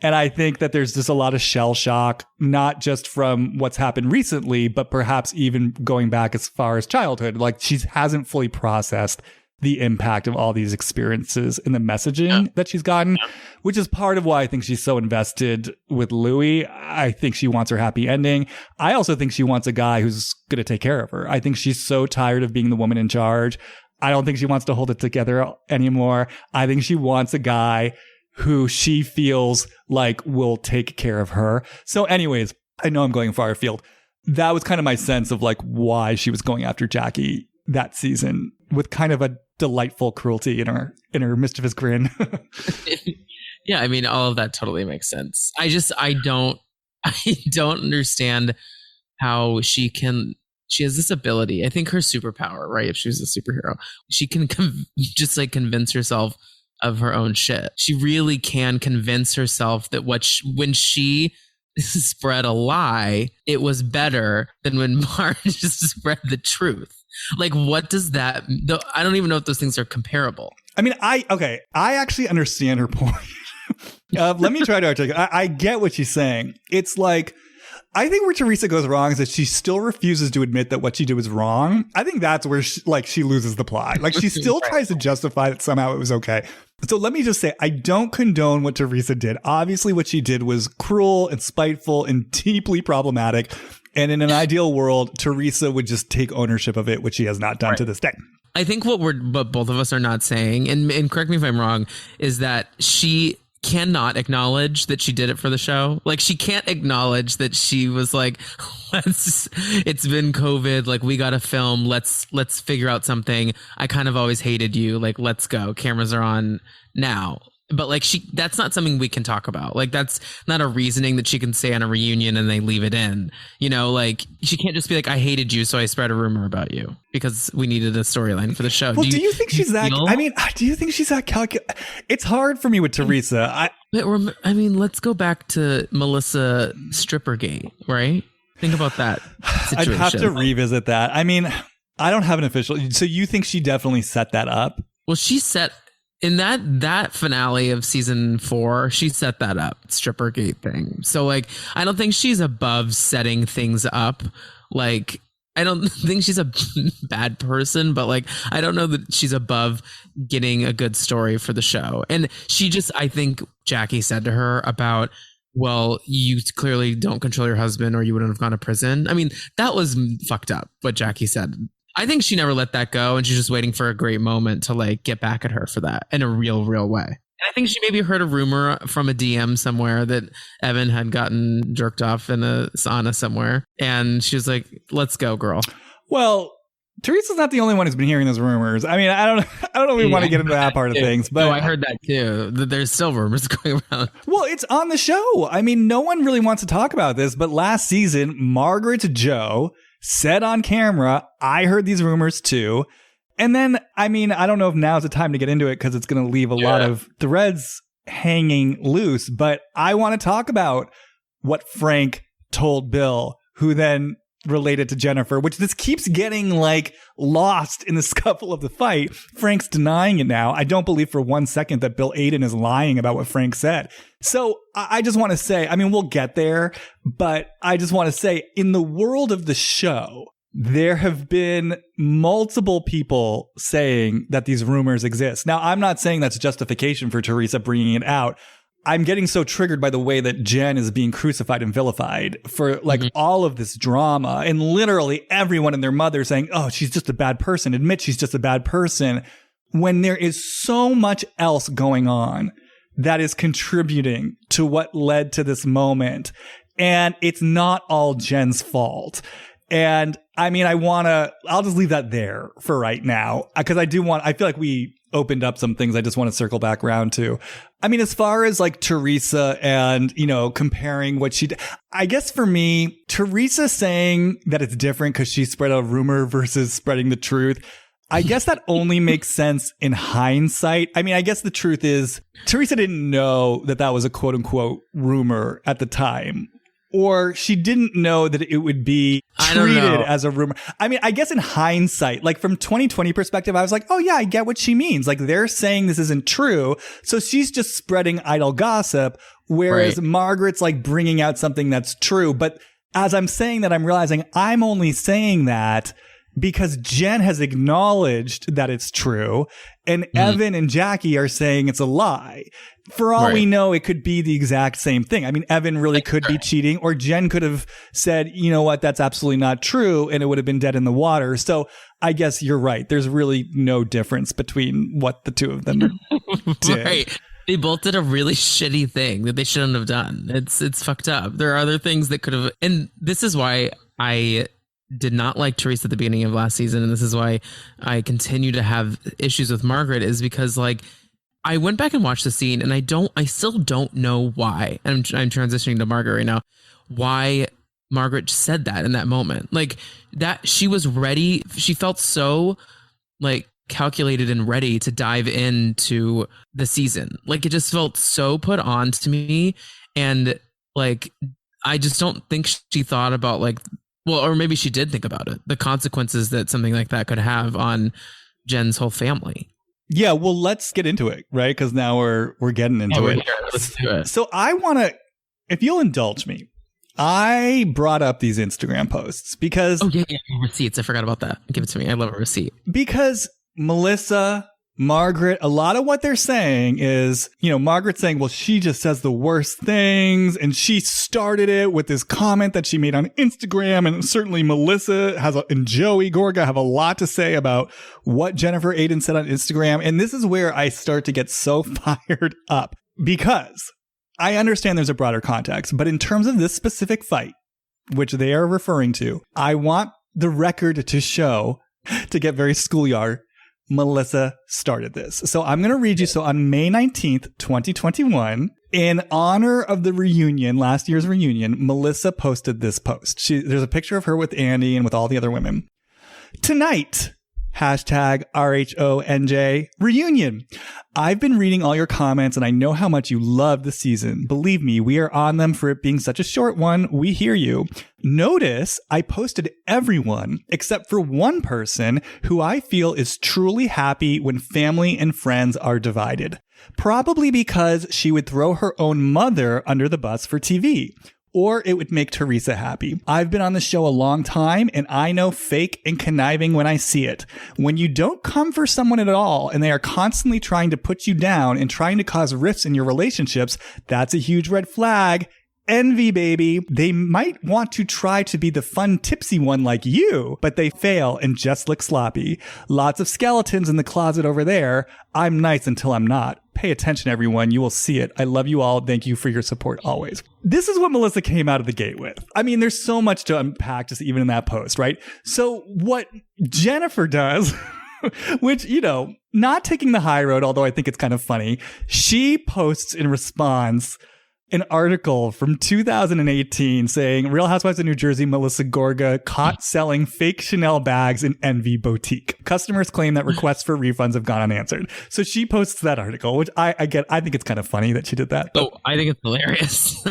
And I think that there's just a lot of shell shock, not just from what's happened recently, but perhaps even going back as far as childhood. Like she hasn't fully processed the impact of all these experiences and the messaging that she's gotten, which is part of why I think she's so invested with Louis. I think she wants her happy ending. I also think she wants a guy who's going to take care of her. I think she's so tired of being the woman in charge. I don't think she wants to hold it together anymore. I think she wants a guy who she feels like will take care of her. So anyways, I know I'm going far afield. That was kind of my sense of like why she was going after Jackie that season with kind of a delightful cruelty in her mischievous grin. Yeah, I mean, all of that totally makes sense. I don't understand how she has this ability. I think her superpower, right? If she was a superhero, she can just like convince herself of her own shit. She really can convince herself that when she spread a lie, it was better than when Marge just spread the truth. Like, what does that? I don't even know if those things are comparable. I mean, I actually understand her point. Let me try to articulate. I get what she's saying. It's like, I think where Teresa goes wrong is that she still refuses to admit that what she did was wrong. I think that's where she loses the plot. Like, she still tries to justify that somehow it was okay. So let me just say, I don't condone what Teresa did. Obviously, what she did was cruel and spiteful and deeply problematic. And in an ideal world, Teresa would just take ownership of it, which she has not done to this day. I think what both of us are not saying, and correct me if I'm wrong, is that she cannot acknowledge that she did it for the show. Like, she can't acknowledge that she was like, it's been COVID, like, we gotta film, let's figure out something. I kind of always hated you, like, let's go, cameras are on now. But like, that's not something we can talk about. Like, that's not a reasoning that she can say on a reunion and they leave it in. You know, like, she can't just be like, I hated you, so I spread a rumor about you because we needed a storyline for the show. Well, do you think she's that? I mean, do you think she's that calculated? It's hard for me with Teresa. I mean, let's go back to Melissa Strippergate, right? Think about that situation. I'd have to revisit that. I mean, I don't have an official. So you think she definitely set that up? Well, she set. In that finale of season 4, she set that up, Strippergate thing. So like, I don't think she's above setting things up. Like, I don't think she's a bad person, but like, I don't know that she's above getting a good story for the show. And she just, I think Jackie said to her about, well, you clearly don't control your husband or you wouldn't have gone to prison. I mean, that was fucked up, what Jackie said. I think she never let that go, and she's just waiting for a great moment to like get back at her for that in a real way. And I think she maybe heard a rumor from a DM somewhere that Evan had gotten jerked off in a sauna somewhere, and she was like, "Let's go, girl." Well, Teresa's not the only one who's been hearing those rumors. I mean, I don't know if we want to get into that part of things, but I heard that too. That there's still rumors going around. Well, it's on the show. I mean, no one really wants to talk about this, but last season, Margaret Jo said on camera, I heard these rumors too. And then, I mean, I don't know if now's the time to get into it because it's going to leave a lot of threads hanging loose. But I want to talk about what Frank told Bill, who then related to Jennifer, which this keeps getting like lost in the scuffle of the fight. Frank's denying it now. I don't believe for 1 second that Bill Aydin is lying about what Frank said. So I just want to say, I mean, we'll get there, but I just want to say, in the world of the show, there have been multiple people saying that these rumors exist. Now, I'm not saying that's justification for Teresa bringing it out. I'm getting so triggered by the way that Jen is being crucified and vilified for like all of this drama, and literally everyone and their mother saying, oh, she's just a bad person. Admit she's just a bad person, when there is so much else going on that is contributing to what led to this moment. And it's not all Jen's fault. And I mean, I'll just leave that there for right now, because I feel like we opened up some things I just want to circle back around to. I mean, as far as like Teresa and, you know, comparing what she did, I guess for me, Teresa saying that it's different because she spread a rumor versus spreading the truth, I guess that only makes sense in hindsight. I mean, I guess the truth is Teresa didn't know that that was a quote unquote rumor at the time. Or she didn't know that it would be treated as a rumor. I mean, I guess in hindsight, like from 2020 perspective, I was like, oh yeah, I get what she means. Like, they're saying this isn't true. So she's just spreading idle gossip. Whereas Margaret's like bringing out something that's true. But as I'm saying that, I'm realizing I'm only saying that because Jen has acknowledged that it's true, and Evan and Jackie are saying it's a lie. For all we know, it could be the exact same thing. I mean, Evan really could be cheating, or Jen could have said, you know what, that's absolutely not true, and it would have been dead in the water. So I guess you're right. There's really no difference between what the two of them did. Right. They both did a really shitty thing that they shouldn't have done. It's fucked up. There are other things that could have, and this is why I did not like Teresa at the beginning of last season, and this is why I continue to have issues with Margaret, is because like I went back and watched the scene, and I still don't know why. I'm transitioning to Margaret right now. Why Margaret said that in that moment, like that she was ready. She felt so like calculated and ready to dive into the season. Like, it just felt so put on to me, and like I just don't think she thought about like Well, or maybe she did think about it. The consequences that something like that could have on Jen's whole family. Yeah, well, let's get into it, right? Because now we're getting into it. Let's do it. So I want to, if you'll indulge me, I brought up these Instagram posts because... Oh, yeah, receipts. I forgot about that. Give it to me. I love a receipt. Because Melissa, Margaret, a lot of what they're saying is, Margaret saying, well, she just says the worst things, and she started it with this comment that she made on Instagram, and certainly Melissa and Joey Gorga have a lot to say about what Jennifer Aydin said on Instagram, and this is where I start to get so fired up, because I understand there's a broader context, but in terms of this specific fight, which they are referring to, I want the record to show, to get very schoolyard, Melissa started this. So I'm going to read you. So on May 19th, 2021, in honor of the reunion, last year's reunion, Melissa posted this post. There's a picture of her with Andy and with all the other women. Tonight, hashtag RHONJ reunion. I've been reading all your comments and I know how much you love the season. Believe me, we are on them for it being such a short one. We hear you. Notice I posted everyone except for one person who I feel is truly happy when family and friends are divided. Probably because she would throw her own mother under the bus for TV. Or it would make Teresa happy. I've been on the show a long time, and I know fake and conniving when I see it. When you don't come for someone at all, and they are constantly trying to put you down and trying to cause rifts in your relationships, that's a huge red flag. Envy, baby. They might want to try to be the fun, tipsy one like you, but they fail and just look sloppy. Lots of skeletons in the closet over there. I'm nice until I'm not. Pay attention, everyone. You will see it. I love you all. Thank you for your support always. This is what Melissa came out of the gate with. I mean, there's so much to unpack just even in that post, right? So what Jennifer does, which, not taking the high road, although I think it's kind of funny, she posts in response an article from 2018 saying Real Housewives of New Jersey Melissa Gorga caught selling fake Chanel bags in Envy Boutique. Customers claim that requests for refunds have gone unanswered. So she posts that article, which I think it's kind of funny that she did that. Oh, I think it's hilarious.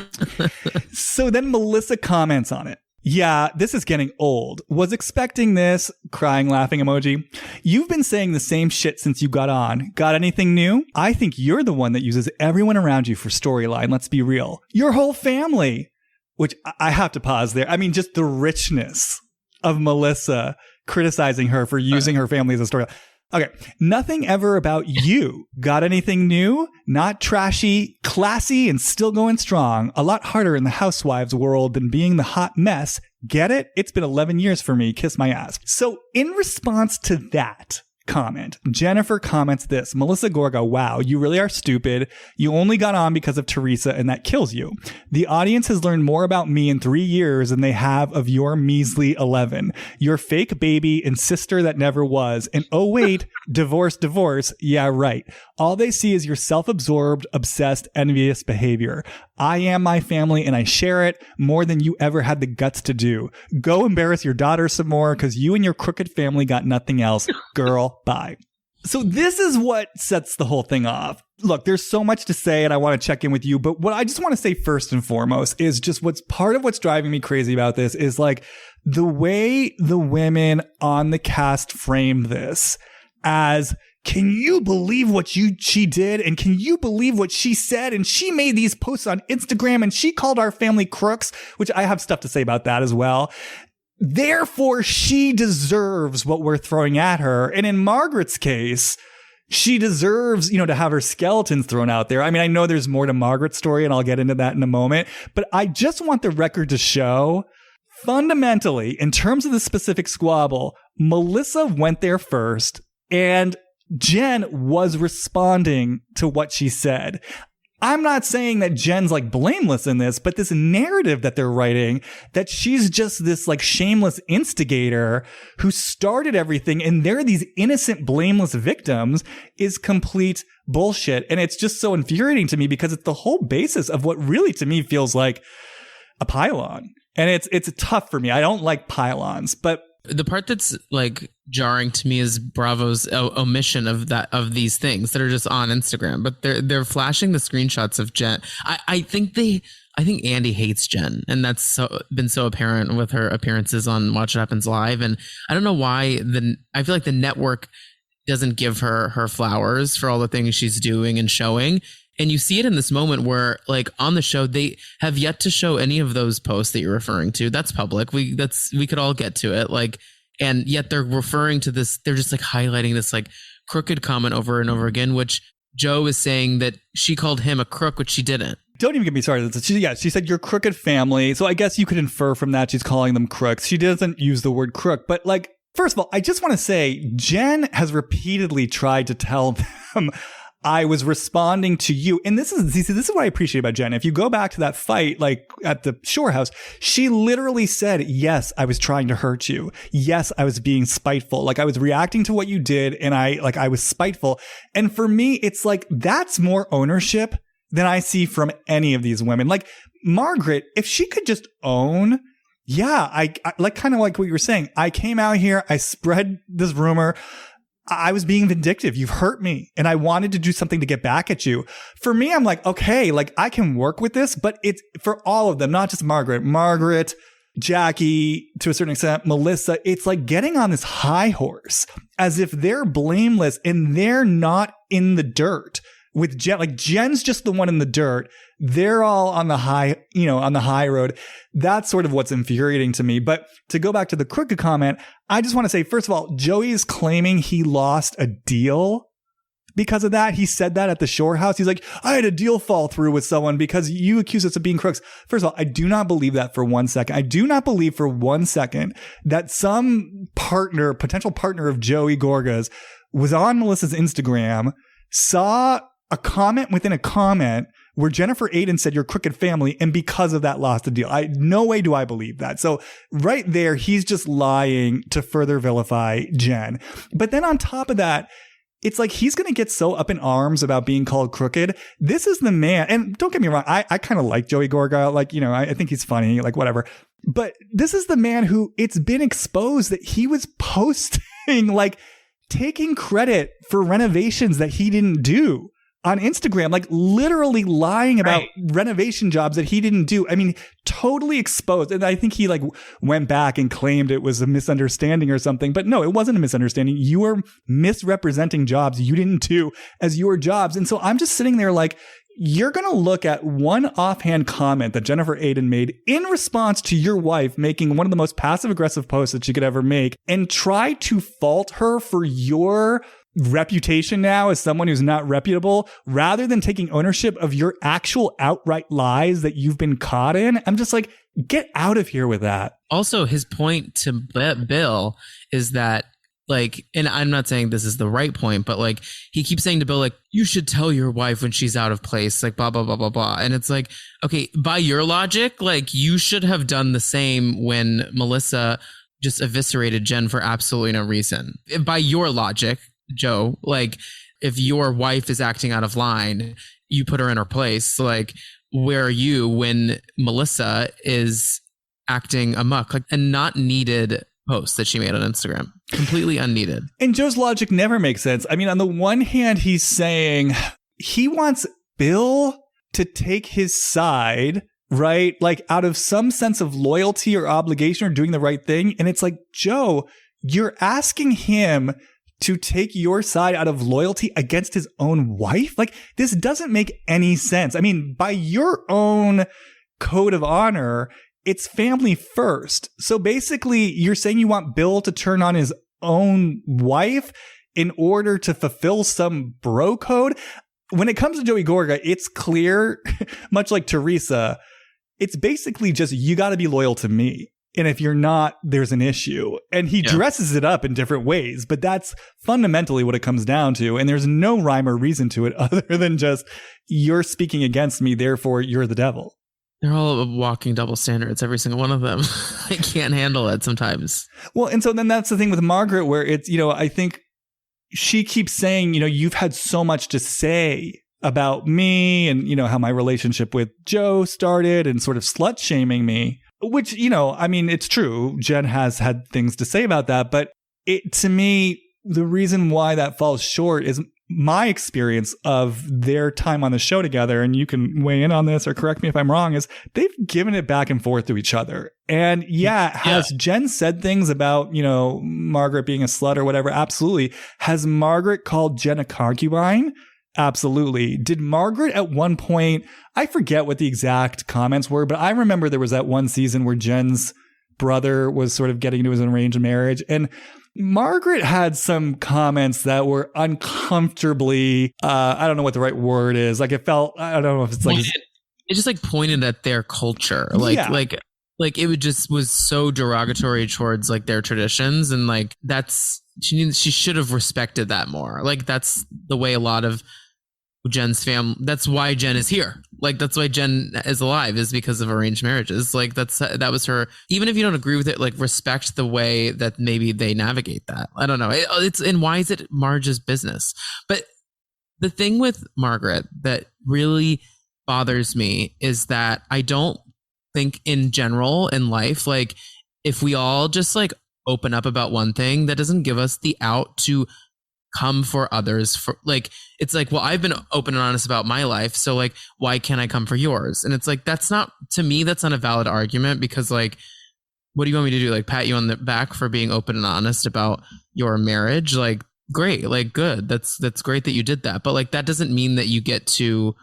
So then Melissa comments on it. Yeah, this is getting old. Was expecting this. Crying, laughing emoji. You've been saying the same shit since you got on. Got anything new? I think you're the one that uses everyone around you for storyline. Let's be real. Your whole family. Which I have to pause there. I mean, just the richness of Melissa criticizing her for using her family as a storyline. Okay, nothing ever about you. Got anything new? Not trashy, classy, and still going strong. A lot harder in the housewives world than being the hot mess. Get it? It's been 11 years for me. Kiss my ass. So in response to that comment, Jennifer comments this. Melissa Gorga, wow, you really are stupid. You only got on because of Teresa, and that kills you. The audience has learned more about me in 3 years than they have of your measly 11. Your fake baby and sister that never was. And oh wait, divorce. Yeah, right. All they see is your self-absorbed, obsessed, envious behavior. I am my family and I share it more than you ever had the guts to do. Go embarrass your daughter some more because you and your crooked family got nothing else. Girl, bye. So this is what sets the whole thing off. Look, there's so much to say and I want to check in with you, but what I just want to say first and foremost is just what's driving me crazy about this is like the way the women on the cast frame this as, can you believe what she did? And can you believe what she said? And she made these posts on Instagram and she called our family crooks, which I have stuff to say about that as well. Therefore, she deserves what we're throwing at her. And in Margaret's case, she deserves, to have her skeletons thrown out there. I mean, I know there's more to Margaret's story and I'll get into that in a moment, but I just want the record to show fundamentally, in terms of the specific squabble, Melissa went there first and Jen was responding to what she said. I'm not saying that Jen's like blameless in this, but this narrative that they're writing that she's just this like shameless instigator who started everything and they're these innocent, blameless victims is complete bullshit. And it's just so infuriating to me because it's the whole basis of what really to me feels like a pylon. And it's tough for me. I don't like pylons, but the part that's like jarring to me is Bravo's omission of these things that are just on Instagram, but they're flashing the screenshots of Jen. I think I think Andy hates Jen, and that's been so apparent with her appearances on Watch What Happens Live. And I don't know why I feel like the network doesn't give her flowers for all the things she's doing and showing. And you see it in this moment where, like, on the show, they have yet to show any of those posts that you're referring to. That's public. We could all get to it. Like, and yet they're referring to this. They're just like highlighting this like crooked comment over and over again, which Joe is saying that she called him a crook, which she didn't. Don't even get me started. She said you're crooked family. So I guess you could infer from that she's calling them crooks. She doesn't use the word crook, but like, first of all, I just want to say Jen has repeatedly tried to tell them I was responding to you. And this is what I appreciate about Jen. If you go back to that fight, like at the Shore House, she literally said, yes, I was trying to hurt you. Yes, I was being spiteful. Like I was reacting to what you did and I was spiteful. And for me, it's like, that's more ownership than I see from any of these women. Like Margaret, if she could just own, yeah, I like kind of like what you were saying. I came out here, I spread this rumor. I was being vindictive. You've hurt me and I wanted to do something to get back at you. For me, I'm like, okay, like I can work with this, but it's for all of them, not just Margaret, Jackie, to a certain extent, Melissa. It's like getting on this high horse as if they're blameless and they're not in the dirt with Jen. Like Jen's just the one in the dirt. They're all on the high, on the high road. That's sort of what's infuriating to me. But to go back to the crooked comment, I just want to say, first of all, Joey is claiming he lost a deal because of that. He said that at the Shore House. He's like, I had a deal fall through with someone because you accuse us of being crooks. First of all, I do not believe that for 1 second. I do not believe for 1 second that some potential partner of Joey Gorga's was on Melissa's Instagram, saw a comment within a comment where Jennifer Aydin said you're crooked family, and because of that lost the deal. No way do I believe that. So right there, he's just lying to further vilify Jen. But then on top of that, it's like he's going to get so up in arms about being called crooked. This is the man. And don't get me wrong, I kind of like Joey Gorga. Like, I think he's funny, like whatever. But this is the man who it's been exposed that he was posting, like taking credit for renovations that he didn't do on Instagram, like literally lying about renovation jobs that he didn't do. I mean, totally exposed. And I think he like went back and claimed it was a misunderstanding or something. But no, it wasn't a misunderstanding. You were misrepresenting jobs you didn't do as your jobs. And so I'm just sitting there like, you're going to look at one offhand comment that Jennifer Aydin made in response to your wife making one of the most passive aggressive posts that she could ever make and try to fault her for your reputation now as someone who's not reputable, rather than taking ownership of your actual outright lies that you've been caught in. I'm just like, get out of here with that. Also, his point to Bill is that, like, and I'm not saying this is the right point, but like he keeps saying to Bill, like, you should tell your wife when she's out of place, like blah, blah, blah, blah, blah. And it's like, okay, by your logic, like you should have done the same when Melissa just eviscerated Jen for absolutely no reason. By your logic, Joe, like if your wife is acting out of line, you put her in her place. Like, where are you when Melissa is acting amok? Like a not needed post that she made on Instagram, completely unneeded. And Joe's logic never makes sense. I mean, on the one hand, he's saying he wants Bill to take his side, right? Like out of some sense of loyalty or obligation or doing the right thing. And it's like, Joe, you're asking him to take your side out of loyalty against his own wife? Like, this doesn't make any sense. I mean, by your own code of honor, it's family first. So basically, you're saying you want Bill to turn on his own wife in order to fulfill some bro code? When it comes to Joey Gorga, it's clear, much like Teresa, it's basically just, you got to be loyal to me. And if you're not, there's an issue. And he dresses it up in different ways, but that's fundamentally what it comes down to. And there's no rhyme or reason to it other than just, you're speaking against me, therefore you're the devil. They're all walking double standards, every single one of them. I can't handle it sometimes. Well, and so then that's the thing with Margaret, where it's, I think she keeps saying, you've had so much to say about me and, how my relationship with Joe started and sort of slut shaming me. Which, I mean, it's true. Jen has had things to say about that. But to me, the reason why that falls short is my experience of their time on the show together, and you can weigh in on this or correct me if I'm wrong, is they've given it back and forth to each other. And has Jen said things about, Margaret being a slut or whatever? Absolutely. Has Margaret called Jen a concubine? Absolutely. Did Margaret at one point, I forget what the exact comments were, but I remember there was that one season where Jen's brother was sort of getting into his arranged marriage, and Margaret had some comments that were uncomfortably, I don't know what the right word is. Like it felt, I don't know if it's like, it just like pointed at their culture. Like it would just was so derogatory towards like their traditions. And like, she should have respected that more. Like that's the way a lot of Jen's family, that's why Jen is here. Like that's why Jen is alive, is because of arranged marriages. Like that was her. Even if you don't agree with it, like respect the way that maybe they navigate that. I don't know. And why is it Marge's business? But the thing with Margaret that really bothers me is that I don't think in general in life, like if we all just like open up about one thing, that doesn't give us the out to come for others. For like, it's like, well, I've been open and honest about my life, so like, why can't I come for yours? And it's like, that's not, to me, that's not a valid argument, because like, what do you want me to do? Like pat you on the back for being open and honest about your marriage? Like, great, like good. That's great that you did that. But like, that doesn't mean that that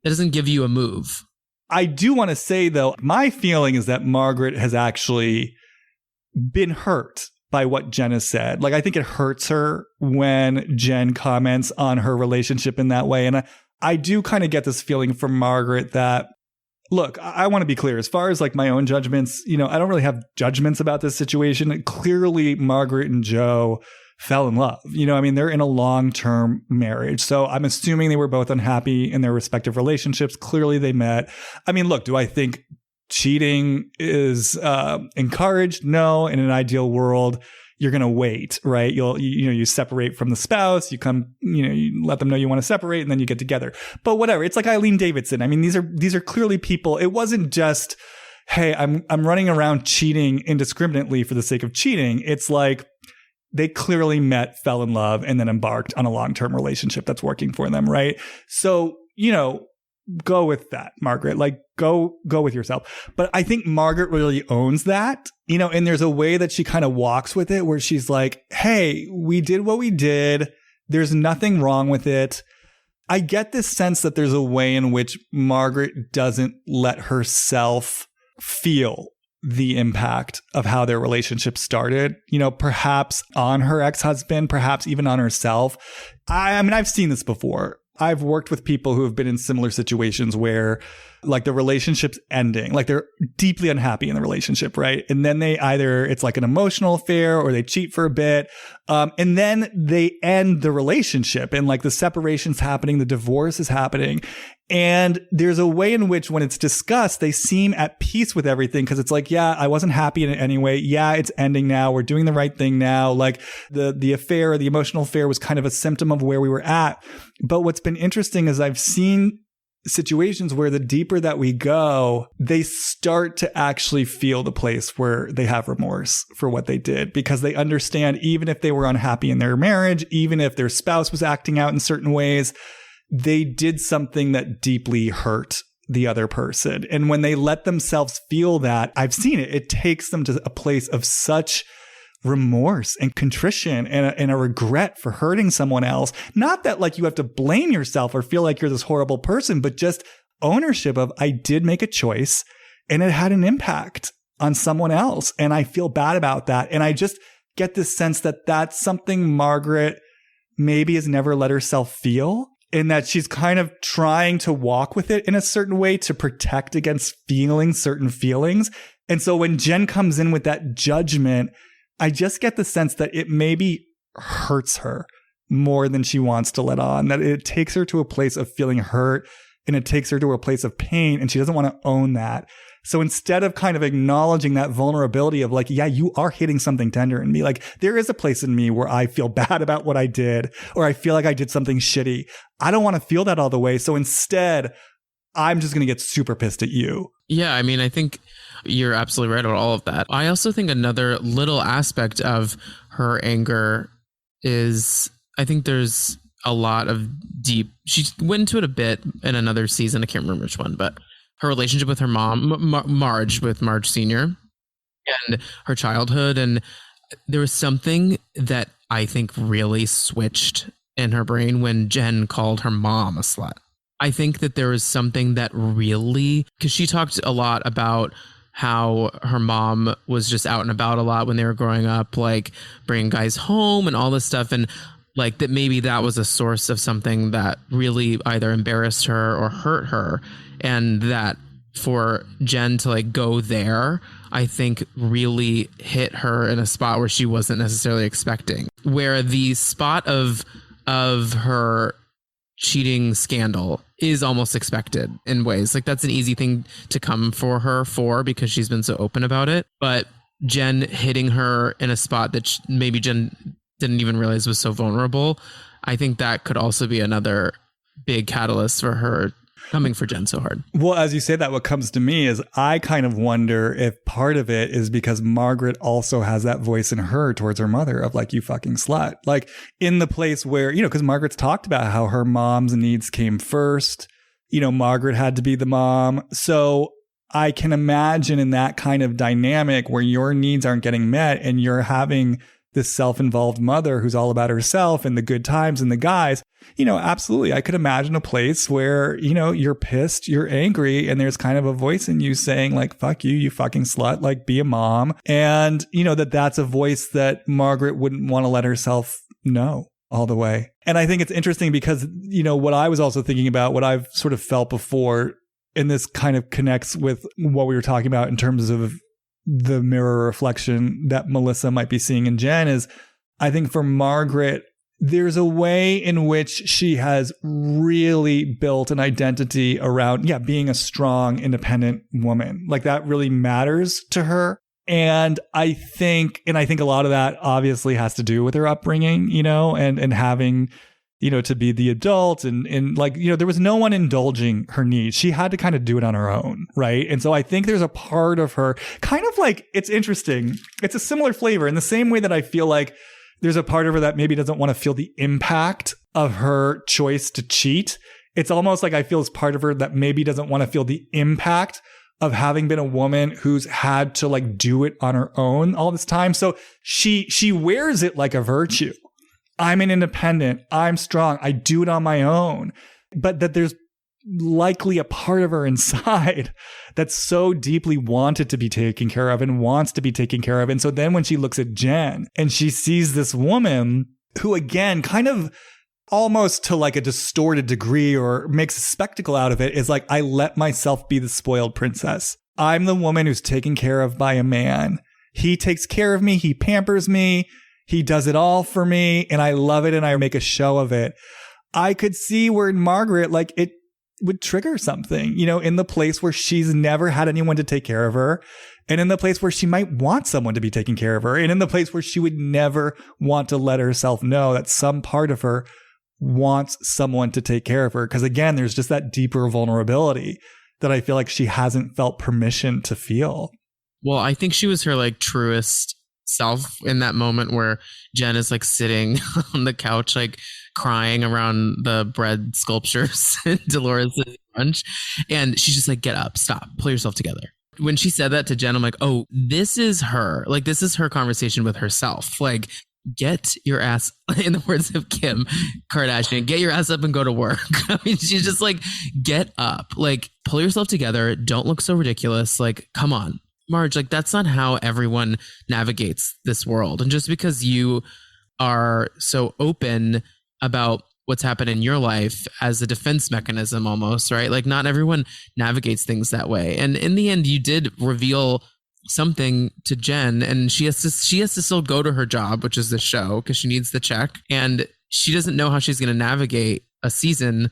doesn't give you a move. I do want to say though, my feeling is that Margaret has actually been hurt by what Jen has said. Like, I think it hurts her when Jen comments on her relationship in that way. And I do kind of get this feeling from Margaret that, look, I want to be clear, as far as like my own judgments, I don't really have judgments about this situation. Clearly, Margaret and Joe fell in love. They're in a long-term marriage. So I'm assuming they were both unhappy in their respective relationships. Clearly they met. Look, do I think cheating is encouraged? No. In an ideal world, you're going to wait, right? You separate from the spouse, you come, you let them know you want to separate, and then you get together. But whatever. It's like Eileen Davidson. These are clearly people. It wasn't just, hey, I'm running around cheating indiscriminately for the sake of cheating. It's like they clearly met, fell in love, and then embarked on a long-term relationship that's working for them, right? So, go with that, Margaret. Like, go with yourself. But I think Margaret really owns that, and there's a way that she kind of walks with it where she's like, hey, we did what we did. There's nothing wrong with it. I get this sense that there's a way in which Margaret doesn't let herself feel the impact of how their relationship started, perhaps on her ex-husband, perhaps even on herself. I've seen this before. I've worked with people who have been in similar situations where like the relationship's ending, like they're deeply unhappy in the relationship, right? And then it's like an emotional affair or they cheat for a bit. And then they end the relationship and like the separation's happening, the divorce is happening. And there's a way in which when it's discussed, they seem at peace with everything because it's like, yeah, I wasn't happy in it anyway. Yeah, it's ending now. We're doing the right thing now. Like the affair, the emotional affair was kind of a symptom of where we were at. But what's been interesting is I've seen situations where the deeper that we go, they start to actually feel the place where they have remorse for what they did because they understand even if they were unhappy in their marriage, even if their spouse was acting out in certain ways, they did something that deeply hurt the other person. And when they let themselves feel that, I've seen it, it takes them to a place of such remorse and contrition and a regret for hurting someone else. Not that like you have to blame yourself or feel like you're this horrible person, but just ownership of I did make a choice and it had an impact on someone else. And I feel bad about that. And I just get this sense that that's something Margaret maybe has never let herself feel. In that she's kind of trying to walk with it in a certain way to protect against feeling certain feelings. And so when Jen comes in with that judgment, I just get the sense that it maybe hurts her more than she wants to let on, that it takes her to a place of feeling hurt and it takes her to a place of pain and she doesn't want to own that. So instead of kind of acknowledging that vulnerability of like, yeah, you are hitting something tender in me. Like there is a place in me where I feel bad about what I did, or I feel like I did something shitty. I don't want to feel that all the way. So instead, I'm just going to get super pissed at you. Yeah, I think you're absolutely right about all of that. I also think another little aspect of her anger is I think there's a lot of deep. She went into it a bit in another season. I can't remember which one, but her relationship with her mom, Marge Senior, and her childhood. And there was something that I think really switched in her brain when Jen called her mom a slut. I think that there was something that really, because she talked a lot about how her mom was just out and about a lot when they were growing up, like bringing guys home and all this stuff. And like that maybe that was a source of something that really either embarrassed her or hurt her. And that for Jen to like go there, I think really hit her in a spot where she wasn't necessarily expecting. Where the spot of her cheating scandal is almost expected in ways. Like that's an easy thing to come for her because she's been so open about it. But Jen hitting her in a spot that maybe Jen didn't even realize was so vulnerable, I think that could also be another big catalyst for her coming for Jen so hard. Well, as you say that, what comes to me is I kind of wonder if part of it is because Margaret also has that voice in her towards her mother of like, you fucking slut. Like in the place where, you know, because Margaret's talked about how her mom's needs came first. You know, Margaret had to be the mom. So I can imagine in that kind of dynamic where your needs aren't getting met and you're having this self-involved mother who's all about herself and the good times and the guys, you know, absolutely. I could imagine a place where, you know, you're pissed, you're angry, and there's kind of a voice in you saying like, fuck you, you fucking slut, like be a mom. And, you know, that's a voice that Margaret wouldn't want to let herself know all the way. And I think it's interesting because, you know, what I was also thinking about, what I've sort of felt before, and this kind of connects with what we were talking about in terms of the mirror reflection that Melissa might be seeing in Jen, is I think for Margaret, there's a way in which she has really built an identity around, being a strong, independent woman. Like that really matters to her. And I think a lot of that obviously has to do with her upbringing, you know, and having, you know, to be the adult and like, you know, there was no one indulging her needs. She had to kind of do it on her own. Right. And so I think there's a part of her kind of like, it's interesting. It's a similar flavor in the same way that I feel like there's a part of her that maybe doesn't want to feel the impact of her choice to cheat. It's almost like I feel as part of her that maybe doesn't want to feel the impact of having been a woman who's had to like do it on her own all this time. So she wears it like a virtue. I'm an independent. I'm strong. I do it on my own. But that there's likely a part of her inside that's so deeply wanted to be taken care of and wants to be taken care of. And so then when she looks at Jen and she sees this woman who, again, kind of almost to like a distorted degree or makes a spectacle out of it, is like, I let myself be the spoiled princess. I'm the woman who's taken care of by a man. He takes care of me. He pampers me. He does it all for me. And I love it. And I make a show of it. I could see where in Margaret, like it would trigger something, you know, in the place where she's never had anyone to take care of her, and in the place where she might want someone to be taking care of her, and in the place where she would never want to let herself know that some part of her wants someone to take care of her. Because again, there's just that deeper vulnerability that I feel like she hasn't felt permission to feel. Well, I think she was her like truest self in that moment where Jen is like sitting on the couch, like crying around the bread sculptures in Dolores' RHONJ. And she's just like, get up, stop, pull yourself together. When she said that to Jen, I'm like, oh, this is her. Like, this is her conversation with herself. Like, get your ass, in the words of Kim Kardashian, get your ass up and go to work. I mean, she's just like, get up, like, pull yourself together. Don't look so ridiculous. Like, come on, Marge, like, that's not how everyone navigates this world. And just because you are so open about what's happened in your life as a defense mechanism almost, right? Like, not everyone navigates things that way. And in the end, you did reveal something to Jen, and she has to still go to her job, which is the show, because she needs the check. And she doesn't know how she's going to navigate a season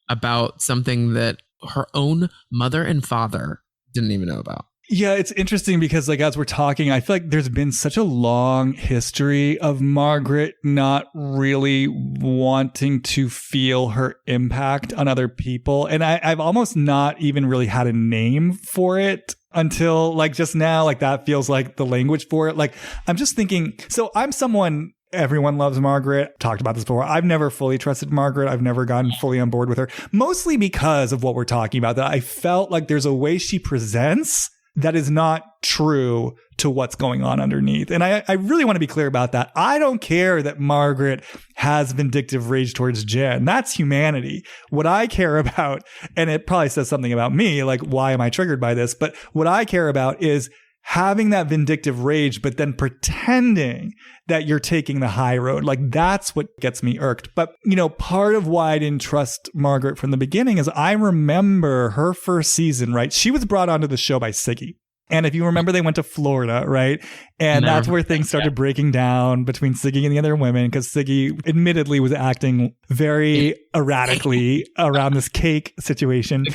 about something that her own mother and father didn't even know about. Yeah, it's interesting because, like, as we're talking, I feel like there's been such a long history of Margaret not really wanting to feel her impact on other people. And I've almost not even really had a name for it until, like, just now. Like, that feels like the language for it. Like, I'm just thinking, so I'm someone, Everyone loves Margaret. Talked about this before. I've never fully trusted Margaret. I've never gotten fully on board with her, mostly because of what we're talking about, that I felt like there's a way she presents that is not true to what's going on underneath. And I really want to be clear about that. I don't care that Margaret has vindictive rage towards Jen. That's humanity. What I care about, and it probably says something about me, like, why am I triggered by this? But what I care about is having that vindictive rage, but then pretending that you're taking the high road. Like, that's what gets me irked. But, part of why I didn't trust Margaret from the beginning is I remember her first season, right? She was brought onto the show by Siggy. And if you remember, they went to Florida, right? And that's where things started breaking down between Siggy and the other women, because Siggy admittedly was acting very erratically around this cake situation.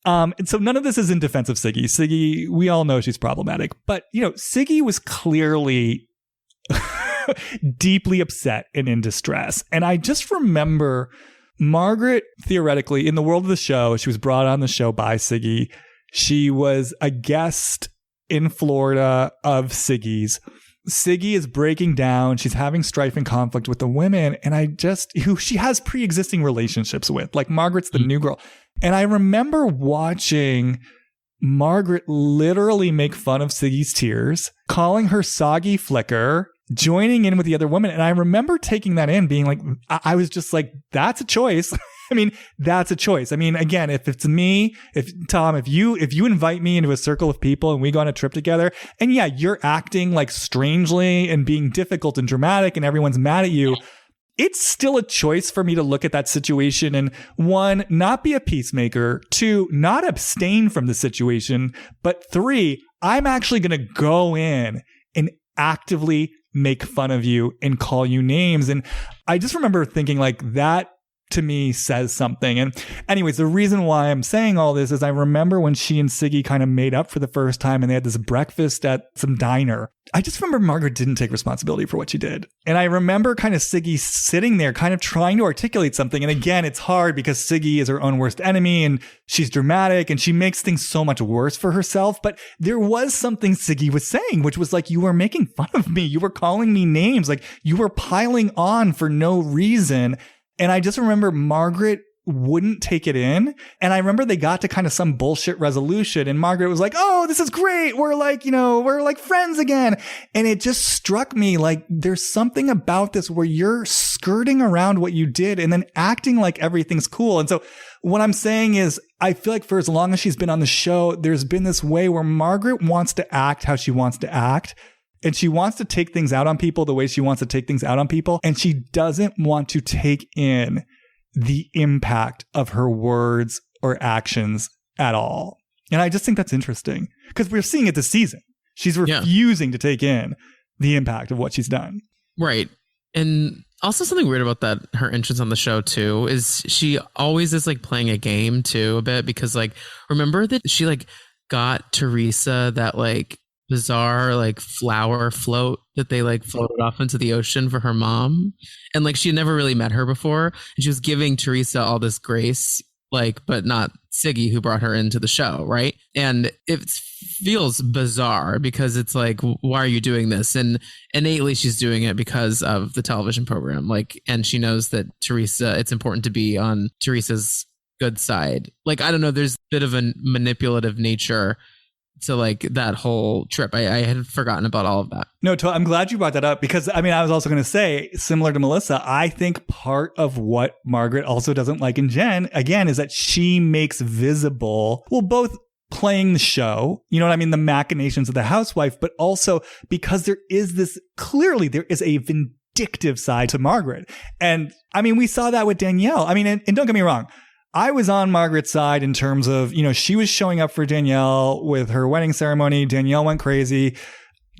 And so none of this is in defense of Siggy. Siggy, we all know she's problematic. But, Siggy was clearly deeply upset and in distress. And I just remember Margaret, theoretically, in the world of the show, she was brought on the show by Siggy. She was a guest in Florida of Siggy's. Siggy is breaking down. She's having strife and conflict with the women. And who she has pre-existing relationships with. Like, Margaret's the new girl. And I remember watching Margaret literally make fun of Siggy's tears, calling her soggy flicker, joining in with the other women. And I remember taking that in, being like, I was just like, that's a choice. I mean, that's a choice. I mean, again, if it's me, if you invite me into a circle of people and we go on a trip together, and yeah, you're acting like strangely and being difficult and dramatic and everyone's mad at you, it's still a choice for me to look at that situation and, one, not be a peacemaker, two, not abstain from the situation, but three, I'm actually going to go in and actively make fun of you and call you names. And I just remember thinking, like, that to me says something. And anyways, the reason why I'm saying all this is I remember when she and Siggy kind of made up for the first time and they had this breakfast at some diner. I just remember Margaret didn't take responsibility for what she did. And I remember kind of Siggy sitting there kind of trying to articulate something. And again, it's hard because Siggy is her own worst enemy and she's dramatic and she makes things so much worse for herself. But there was something Siggy was saying, which was like, you were making fun of me. You were calling me names. Like, you were piling on for no reason. And I just remember Margaret wouldn't take it in. And I remember they got to kind of some bullshit resolution and Margaret was like, oh, this is great. We're like, we're like friends again. And it just struck me like there's something about this where you're skirting around what you did and then acting like everything's cool. And so what I'm saying is I feel like for as long as she's been on the show, there's been this way where Margaret wants to act how she wants to act. And she wants to take things out on people the way she wants to take things out on people. And she doesn't want to take in the impact of her words or actions at all. And I just think that's interesting because we're seeing it this season. She's refusing to take in the impact of what she's done. Right. And also something weird about that, her entrance on the show too, is she always is like playing a game too a bit because like, remember that she like got Teresa that like bizarre like flower float that they like floated off into the ocean for her mom, and like she had never really met her before and she was giving Teresa all this grace, like, but not Siggy who brought her into the show, right? And it feels bizarre because it's like, why are you doing this? And innately she's doing it because of the television program, like, and she knows that Teresa, it's important to be on Teresa's good side. Like, I don't know, there's a bit of a manipulative nature to like that whole trip. I had forgotten about all of that. No, I'm glad you brought that up because I mean, I was also going to say, similar to Melissa, I think part of what Margaret also doesn't like in Jen, again, is that she makes visible, well, both playing the show, you know what I mean, the machinations of the housewife, but also because there is this, clearly there is a vindictive side to Margaret. And I mean, we saw that with Danielle. I mean, and don't get me wrong, I was on Margaret's side in terms of, she was showing up for Danielle with her wedding ceremony. Danielle went crazy.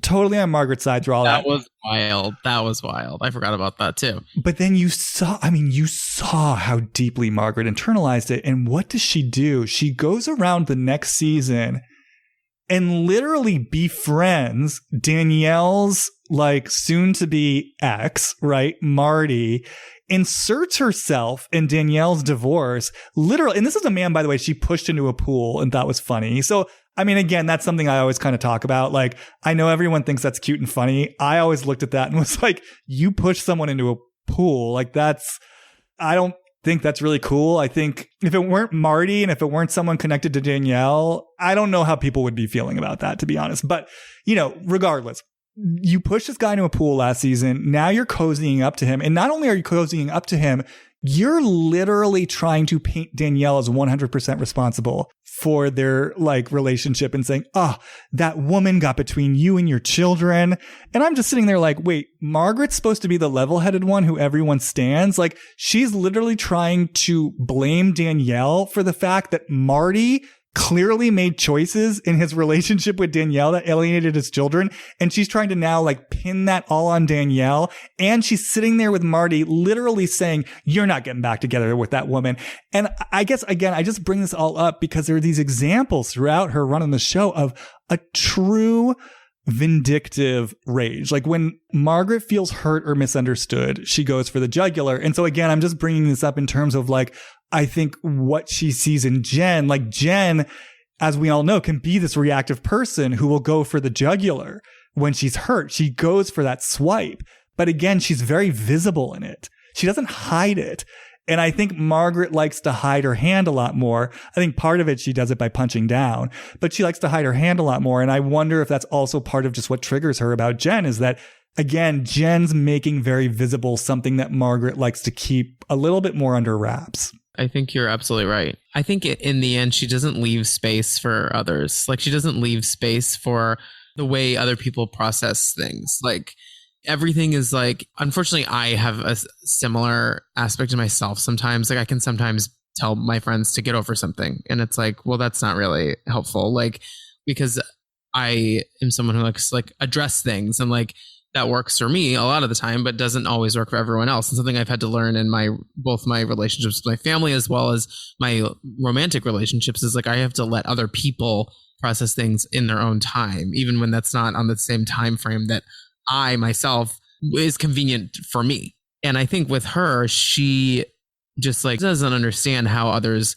Totally on Margaret's side through all that. That was wild. That was wild. I forgot about that too. But then you saw how deeply Margaret internalized it. And what does she do? She goes around the next season and literally befriends Danielle's like soon to be ex, right? Marty, inserts herself in Danielle's divorce, literally. And this is a man, by the way, she pushed into a pool and thought was funny. So, I mean, again, that's something I always kind of talk about. Like, I know everyone thinks that's cute and funny. I always looked at that and was like, you push someone into a pool. Like, I don't think that's really cool. I think if it weren't Marty and if it weren't someone connected to Danielle, I don't know how people would be feeling about that, to be honest. But, regardless, you pushed this guy into a pool last season. Now you're cozying up to him. And not only are you cozying up to him, you're literally trying to paint Danielle as 100% responsible for their relationship and saying, that woman got between you and your children. And I'm just sitting there like, wait, Margaret's supposed to be the level-headed one who everyone stands. Like, she's literally trying to blame Danielle for the fact that Marty clearly made choices in his relationship with Danielle that alienated his children. And she's trying to now pin that all on Danielle. And she's sitting there with Marty literally saying, you're not getting back together with that woman. And I guess, again, I just bring this all up because there are these examples throughout her run on the show of a true vindictive rage. Like, when Margaret feels hurt or misunderstood, she goes for the jugular. And so, again, I'm just bringing this up in terms of I think what she sees in Jen, Jen, as we all know, can be this reactive person who will go for the jugular when she's hurt. She goes for that swipe. But again, she's very visible in it. She doesn't hide it. And I think Margaret likes to hide her hand a lot more. I think part of it, she does it by punching down, but she likes to hide her hand a lot more. And I wonder if that's also part of just what triggers her about Jen, is that, again, Jen's making very visible something that Margaret likes to keep a little bit more under wraps. I think you're absolutely right. I think in the end, she doesn't leave space for others. She doesn't leave space for the way other people process things. Everything is unfortunately, I have a similar aspect to myself sometimes. I can sometimes tell my friends to get over something. And it's well, that's not really helpful. Because I am someone who likes address things, and that works for me a lot of the time, but doesn't always work for everyone else. And something I've had to learn in both my relationships with my family as well as my romantic relationships is I have to let other people process things in their own time, even when that's not on the same time frame that I myself is convenient for me. And I think with her, she just doesn't understand how others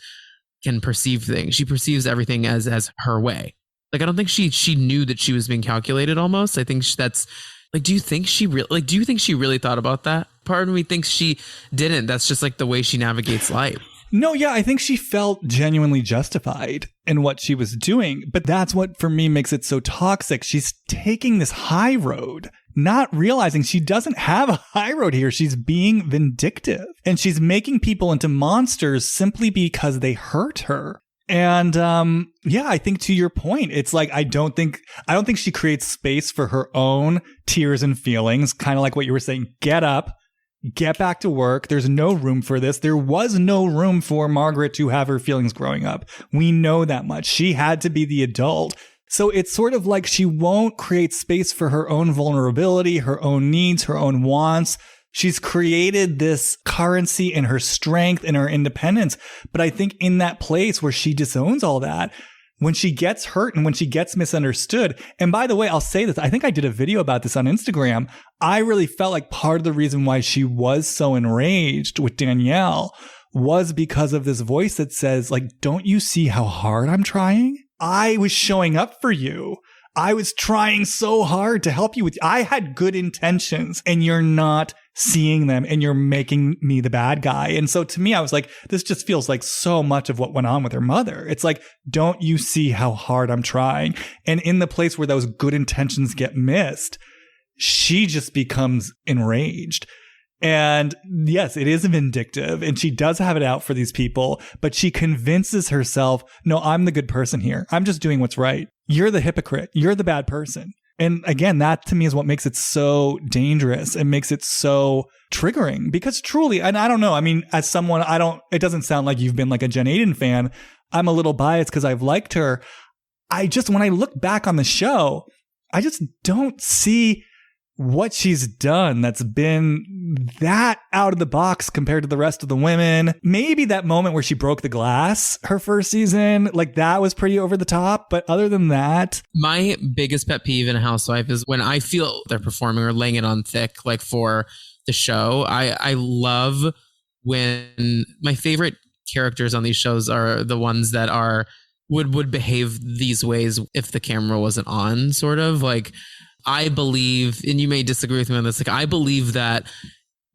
can perceive things. She perceives everything as her way. I don't think she knew that she was being calculated almost. I think that's do you think she really thought about that? Part of me thinks she didn't. That's just the way she navigates life. No, yeah, I think she felt genuinely justified in what she was doing. But that's what, for me, makes it so toxic. She's taking this high road, not realizing she doesn't have a high road here. She's being vindictive, and she's making people into monsters simply because they hurt her. And I think to your point, it's I don't think she creates space for her own tears and feelings, kind of like what you were saying. Get up, get back to work. There's no room for this. There was no room for Margaret to have her feelings growing up. We know that much. She had to be the adult. So it's sort of she won't create space for her own vulnerability, her own needs, her own wants. She's created this currency in her strength and her independence. But I think in that place where she disowns all that, when she gets hurt and when she gets misunderstood, and by the way, I'll say this, I think I did a video about this on Instagram. I really felt part of the reason why she was so enraged with Danielle was because of this voice that says, don't you see how hard I'm trying? I was showing up for you. I was trying so hard to help you I had good intentions, and you're not seeing them, and you're making me the bad guy. And so to me, I was this just feels so much of what went on with her mother. It's don't you see how hard I'm trying? And in the place where those good intentions get missed, she just becomes enraged. And yes, it is vindictive, and she does have it out for these people, but she convinces herself, no, I'm the good person here. I'm just doing what's right. You're the hypocrite. You're the bad person. And again, that to me is what makes it so dangerous and makes it so triggering, because truly, and I don't know, I mean, as someone, it doesn't sound like you've been a Jen Aydin fan. I'm a little biased because I've liked her. When I look back on the show, I just don't see what she's done that's been that out of the box compared to the rest of the women. Maybe that moment where she broke the glass her first season, that was pretty over the top. But other than that, my biggest pet peeve in a housewife is when I feel they're performing or laying it on thick, for the show. I love when my favorite characters on these shows are the ones that would behave these ways if the camera wasn't on, sort of. Like, I believe, and you may disagree with me on this, like, I believe that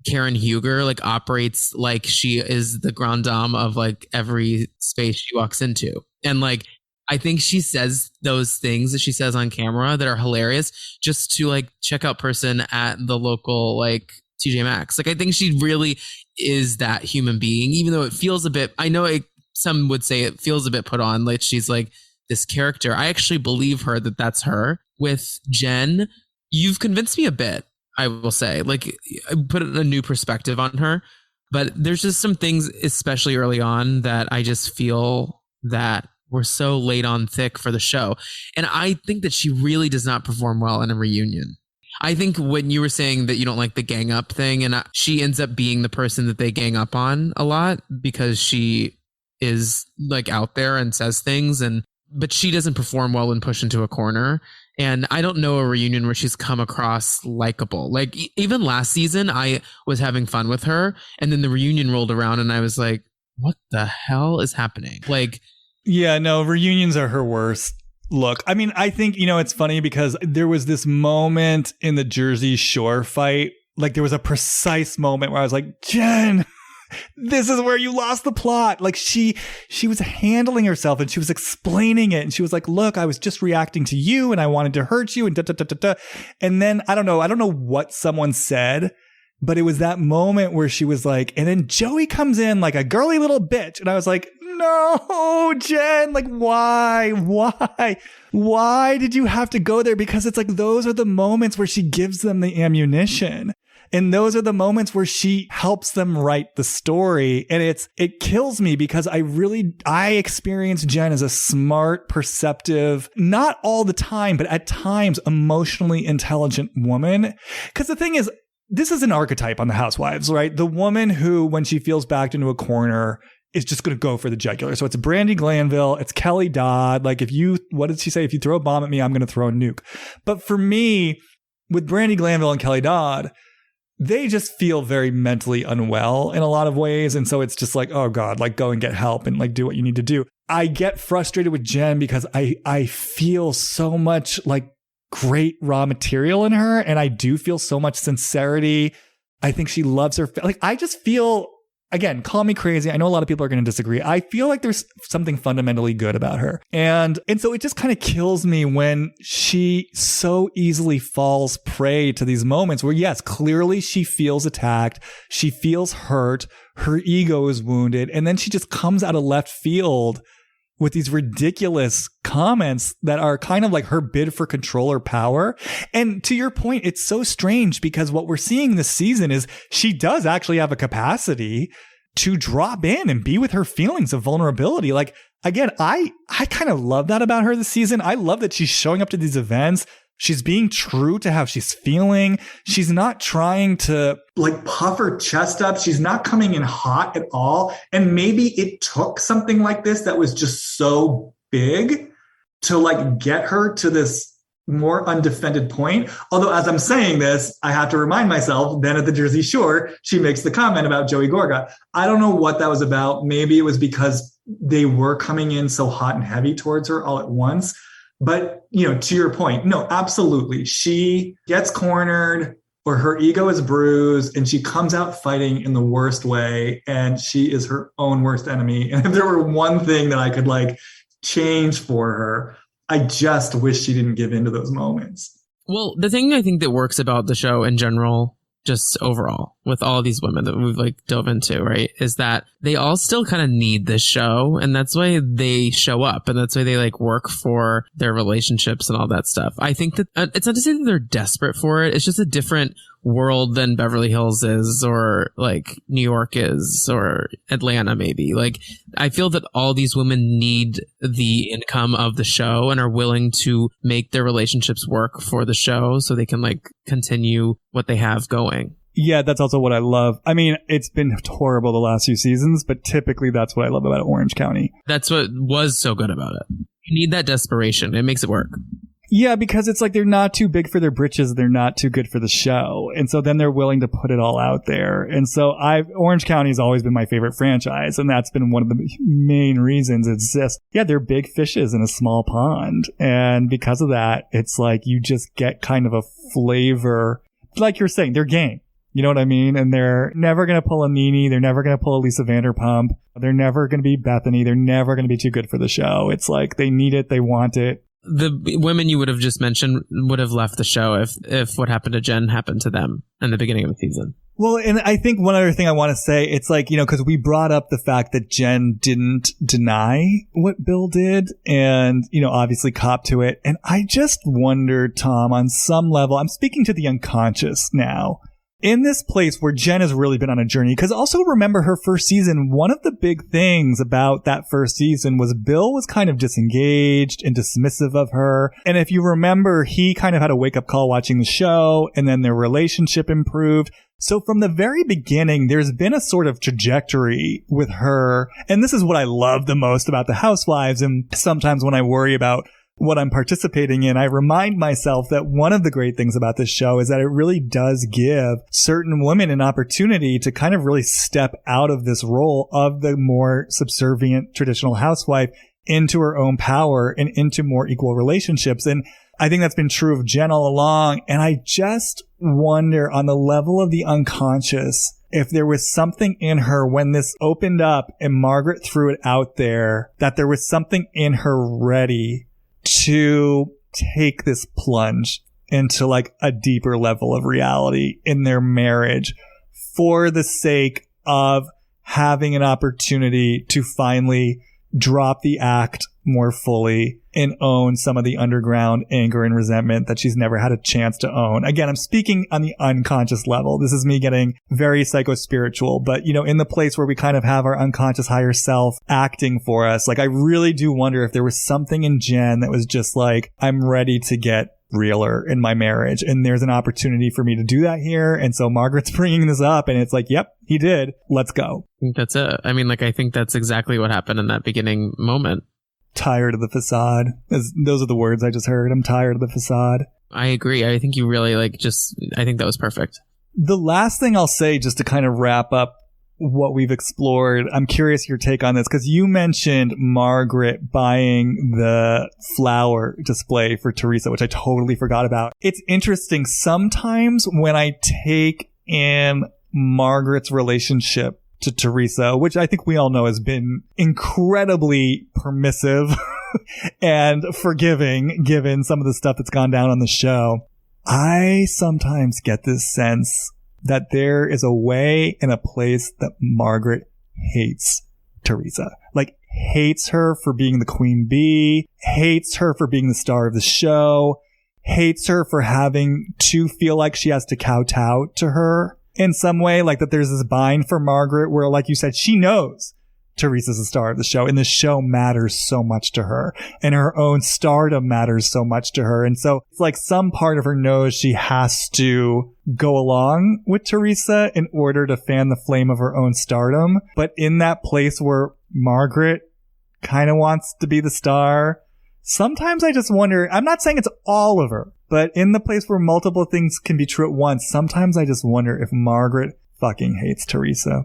Karen Huger like operates like she is the grande dame of like every space she walks into. And like, I think she says those things that she says on camera that are hilarious just to like check out person at the local like TJ Maxx. Like, I think she really is that human being, even though it feels a bit, I know some would say it feels a bit put on, like she's like this character. I actually believe her that that's her. With Jen, you've convinced me a bit, I will say. Like, I put a new perspective on her, but there's just some things, especially early on, that I just feel that were so laid on thick for the show. And I think that she really does not perform well in a reunion. I think when you were saying that you don't like the gang up thing, and she ends up being the person that they gang up on a lot because she is like out there and says things, but she doesn't perform well when pushed into a corner. And I don't know a reunion where she's come across likable. Like, even last season, I was having fun with her, and then the reunion rolled around and I was like, what the hell is happening? Like, yeah, no, reunions are her worst. Look, I mean, I think, it's funny because there was this moment in the Jersey Shore fight. Like, there was a precise moment where I was like, Jen, this is where you lost the plot. Like, she was handling herself and she was explaining it. And she was like, look, I was just reacting to you and I wanted to hurt you and da, da, da, da, da. And then I don't know what someone said, but it was that moment where she was like, and then Joey comes in like a girly little bitch. And I was like, no, Jen, like, why did you have to go there? Because it's like, those are the moments where she gives them the ammunition. And those are the moments where she helps them write the story. And it kills me because I experience Jen as a smart, perceptive, not all the time, but at times emotionally intelligent woman. Because the thing is, this is an archetype on the Housewives, right? The woman who, when she feels backed into a corner, is just going to go for the jugular. So it's Brandi Glanville, it's Kelly Dodd. Like, what did she say? If you throw a bomb at me, I'm going to throw a nuke. But for me, with Brandi Glanville and Kelly Dodd, they just feel very mentally unwell in a lot of ways. And so it's just like, oh God, like, go and get help and like do what you need to do. I get frustrated with Jen because I feel so much like great raw material in her. And I do feel so much sincerity. I think she loves her. Like, I just feel, again, call me crazy. I know a lot of people are going to disagree. I feel like there's something fundamentally good about her. And so it just kind of kills me when she so easily falls prey to these moments where, yes, clearly she feels attacked. She feels hurt. Her ego is wounded. And then she just comes out of left field with these ridiculous comments that are kind of like her bid for control or power. And to your point, it's so strange because what we're seeing this season is she does actually have a capacity to drop in and be with her feelings of vulnerability. Like, again, I kind of love that about her this season. I love that she's showing up to these events. She's being true to how she's feeling. She's not trying to like puff her chest up. She's not coming in hot at all. And maybe it took something like this that was just so big to like get her to this more undefended point. Although, as I'm saying this, I have to remind myself, then at the Jersey Shore, she makes the comment about Joey Gorga. I don't know what that was about. Maybe it was because they were coming in so hot and heavy towards her all at once. But, to your point, no, absolutely. She gets cornered or her ego is bruised and she comes out fighting in the worst way. And she is her own worst enemy. And if there were one thing that I could like change for her, I just wish she didn't give in to those moments. Well, the thing I think that works about the show in general, just overall, with all these women that we've like dove into, right, is that they all still kind of need this show. And that's why they show up. And that's why they like work for their relationships and all that stuff. I think that it's not to say that they're desperate for it. It's just a different world than Beverly Hills is, or like New York is, or Atlanta maybe. Like, I feel that all these women need the income of the show and are willing to make their relationships work for the show so they can like continue what they have going. Yeah, that's also what I love. I mean, it's been horrible the last few seasons, but typically that's what I love about Orange County. That's what was so good about it. You need that desperation. It makes it work. Yeah, because it's like they're not too big for their britches. They're not too good for the show. And so then they're willing to put it all out there. And so Orange County has always been my favorite franchise. And that's been one of the main reasons. It's just, yeah, they're big fishes in a small pond. And because of that, it's like you just get kind of a flavor. Like you're saying, they're game. You know what I mean? And they're never going to pull a Nene. They're never going to pull a Lisa Vanderpump. They're never going to be Bethany. They're never going to be too good for the show. It's like they need it. They want it. The women you would have just mentioned would have left the show if what happened to Jen happened to them in the beginning of the season. Well, and I think one other thing I want to say, it's like, you know, because we brought up the fact that Jen didn't deny what Bill did and, you know, obviously copped to it. And I just wonder, Tom, on some level, I'm speaking to the unconscious now. In this place where Jen has really been on a journey, because also remember her first season, one of the big things about that first season was Bill was kind of disengaged and dismissive of her. And if you remember, he kind of had a wake-up call watching the show, and then their relationship improved. So from the very beginning, there's been a sort of trajectory with her. And this is what I love the most about the Housewives. And sometimes when I worry about what I'm participating in, I remind myself that one of the great things about this show is that it really does give certain women an opportunity to kind of really step out of this role of the more subservient traditional housewife into her own power and into more equal relationships. And I think that's been true of Jen all along. And I just wonder on the level of the unconscious, if there was something in her when this opened up and Margaret threw it out there, that there was something in her ready to take this plunge into like a deeper level of reality in their marriage for the sake of having an opportunity to finally drop the act more fully and own some of the underground anger and resentment that she's never had a chance to own. Again, I'm speaking on the unconscious level. This is me getting very psycho-spiritual, but you know, in the place where we kind of have our unconscious higher self acting for us, like I really do wonder if there was something in Jen that was just like, I'm ready to get realer in my marriage and there's an opportunity for me to do that here. And so Margaret's bringing this up and it's like, yep, he did. Let's go. I think that's it. I mean, like, I think that's exactly what happened in that beginning moment. Tired of the facade. Those are the words I just heard. I'm tired of the facade. I agree. I think you really I think that was perfect. The last thing I'll say, just to kind of wrap up what we've explored, I'm curious your take on this, because you mentioned Margaret buying the flower display for Teresa, which I totally forgot about. It's interesting. Sometimes when I take in Margaret's relationship to Teresa, which I think we all know has been incredibly permissive and forgiving given some of the stuff that's gone down on the show, I sometimes get this sense that there is a way and a place that Margaret hates Teresa. Like, hates her for being the queen bee, hates her for being the star of the show, hates her for having to feel like she has to kowtow to her in some way, like that there's this bind for Margaret where, like you said, she knows Teresa's the star of the show and the show matters so much to her and her own stardom matters so much to her. And so it's like some part of her knows she has to go along with Teresa in order to fan the flame of her own stardom. But in that place where Margaret kind of wants to be the star, sometimes I just wonder, I'm not saying it's all of her, but in the place where multiple things can be true at once, sometimes I just wonder if Margaret fucking hates Teresa.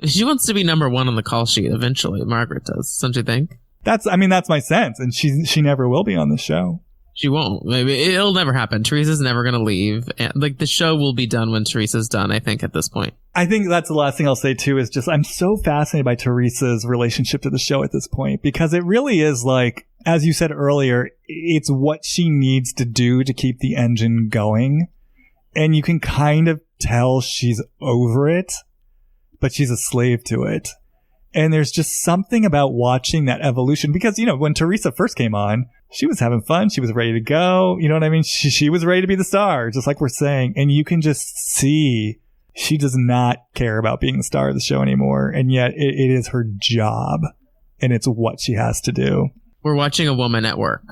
She wants to be number one on the call sheet eventually. Margaret does, don't you think? That's my sense. And she never will be on the show. She won't. Maybe it'll never happen. Teresa's never going to leave. And, like, the show will be done when Teresa's done, I think, at this point. I think that's the last thing I'll say, too, is just I'm so fascinated by Teresa's relationship to the show at this point, because it really is like, as you said earlier, it's what she needs to do to keep the engine going. And you can kind of tell she's over it, but she's a slave to it. And there's just something about watching that evolution, because, you know, when Teresa first came on, she was having fun. She was ready to go. You know what I mean? She was ready to be the star, just like we're saying. And you can just see she does not care about being the star of the show anymore. And yet it is her job and it's what she has to do. We're watching a woman at work.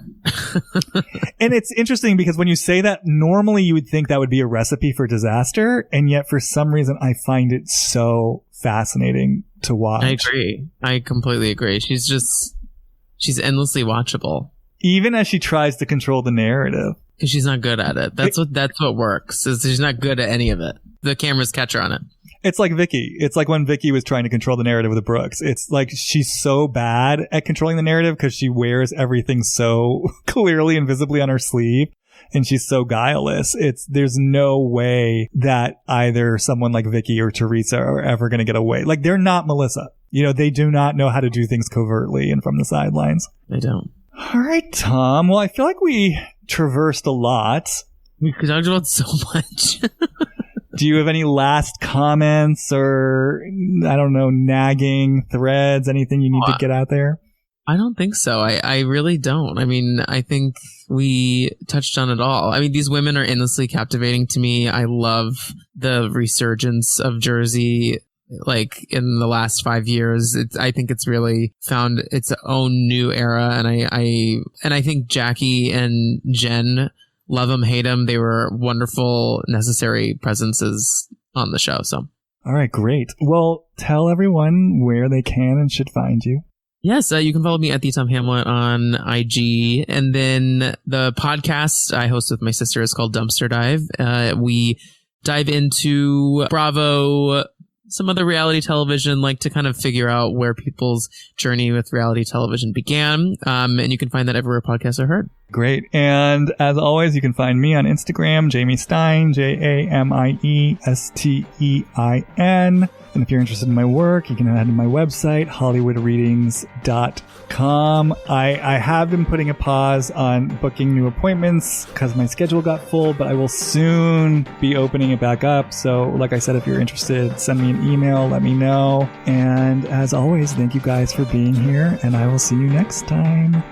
And it's interesting because when you say that, normally you would think that would be a recipe for disaster. And yet for some reason, I find it so fascinating to watch. I agree. I completely agree. She's endlessly watchable. Even as she tries to control the narrative. Because she's not good at it. That's what works. Is she's not good at any of it. The cameras catch her on it. It's like Vicky. It's like when Vicky was trying to control the narrative with Brooks. It's like she's so bad at controlling the narrative because she wears everything so clearly and visibly on her sleeve. And she's so guileless. There's no way that either someone like Vicky or Teresa are ever going to get away. Like, they're not Melissa. You know, they do not know how to do things covertly and from the sidelines. They don't. All right, Tom. Well, I feel like we traversed a lot. We talked about so much. Do you have any last comments or, I don't know, nagging threads, anything you need to get out there? I don't think so. I really don't. I mean, I think we touched on it all. I mean, these women are endlessly captivating to me. I love the resurgence of Jersey, like, in the last 5 years. I think it's really found its own new era. And I think Jackie and Jen, love them, hate them, they were wonderful, necessary presences on the show. So, all right, great. Well, tell everyone where they can and should find you. Yes, you can follow me at the Tom Hamlett on IG. And then the podcast I host with my sister is called Dumpster Dive. We dive into Bravo, some other reality television, like to kind of figure out where people's journey with reality television began. And you can find that everywhere podcasts are heard. Great. And as always, you can find me on Instagram, Jamie Stein, JAMIESTEIN. And if you're interested in my work, you can head to my website, hollywoodreadings.com. I have been putting a pause on booking new appointments because my schedule got full, but I will soon be opening it back up. So like I said, if you're interested, send me an email, let me know. And as always, thank you guys for being here, and I will see you next time.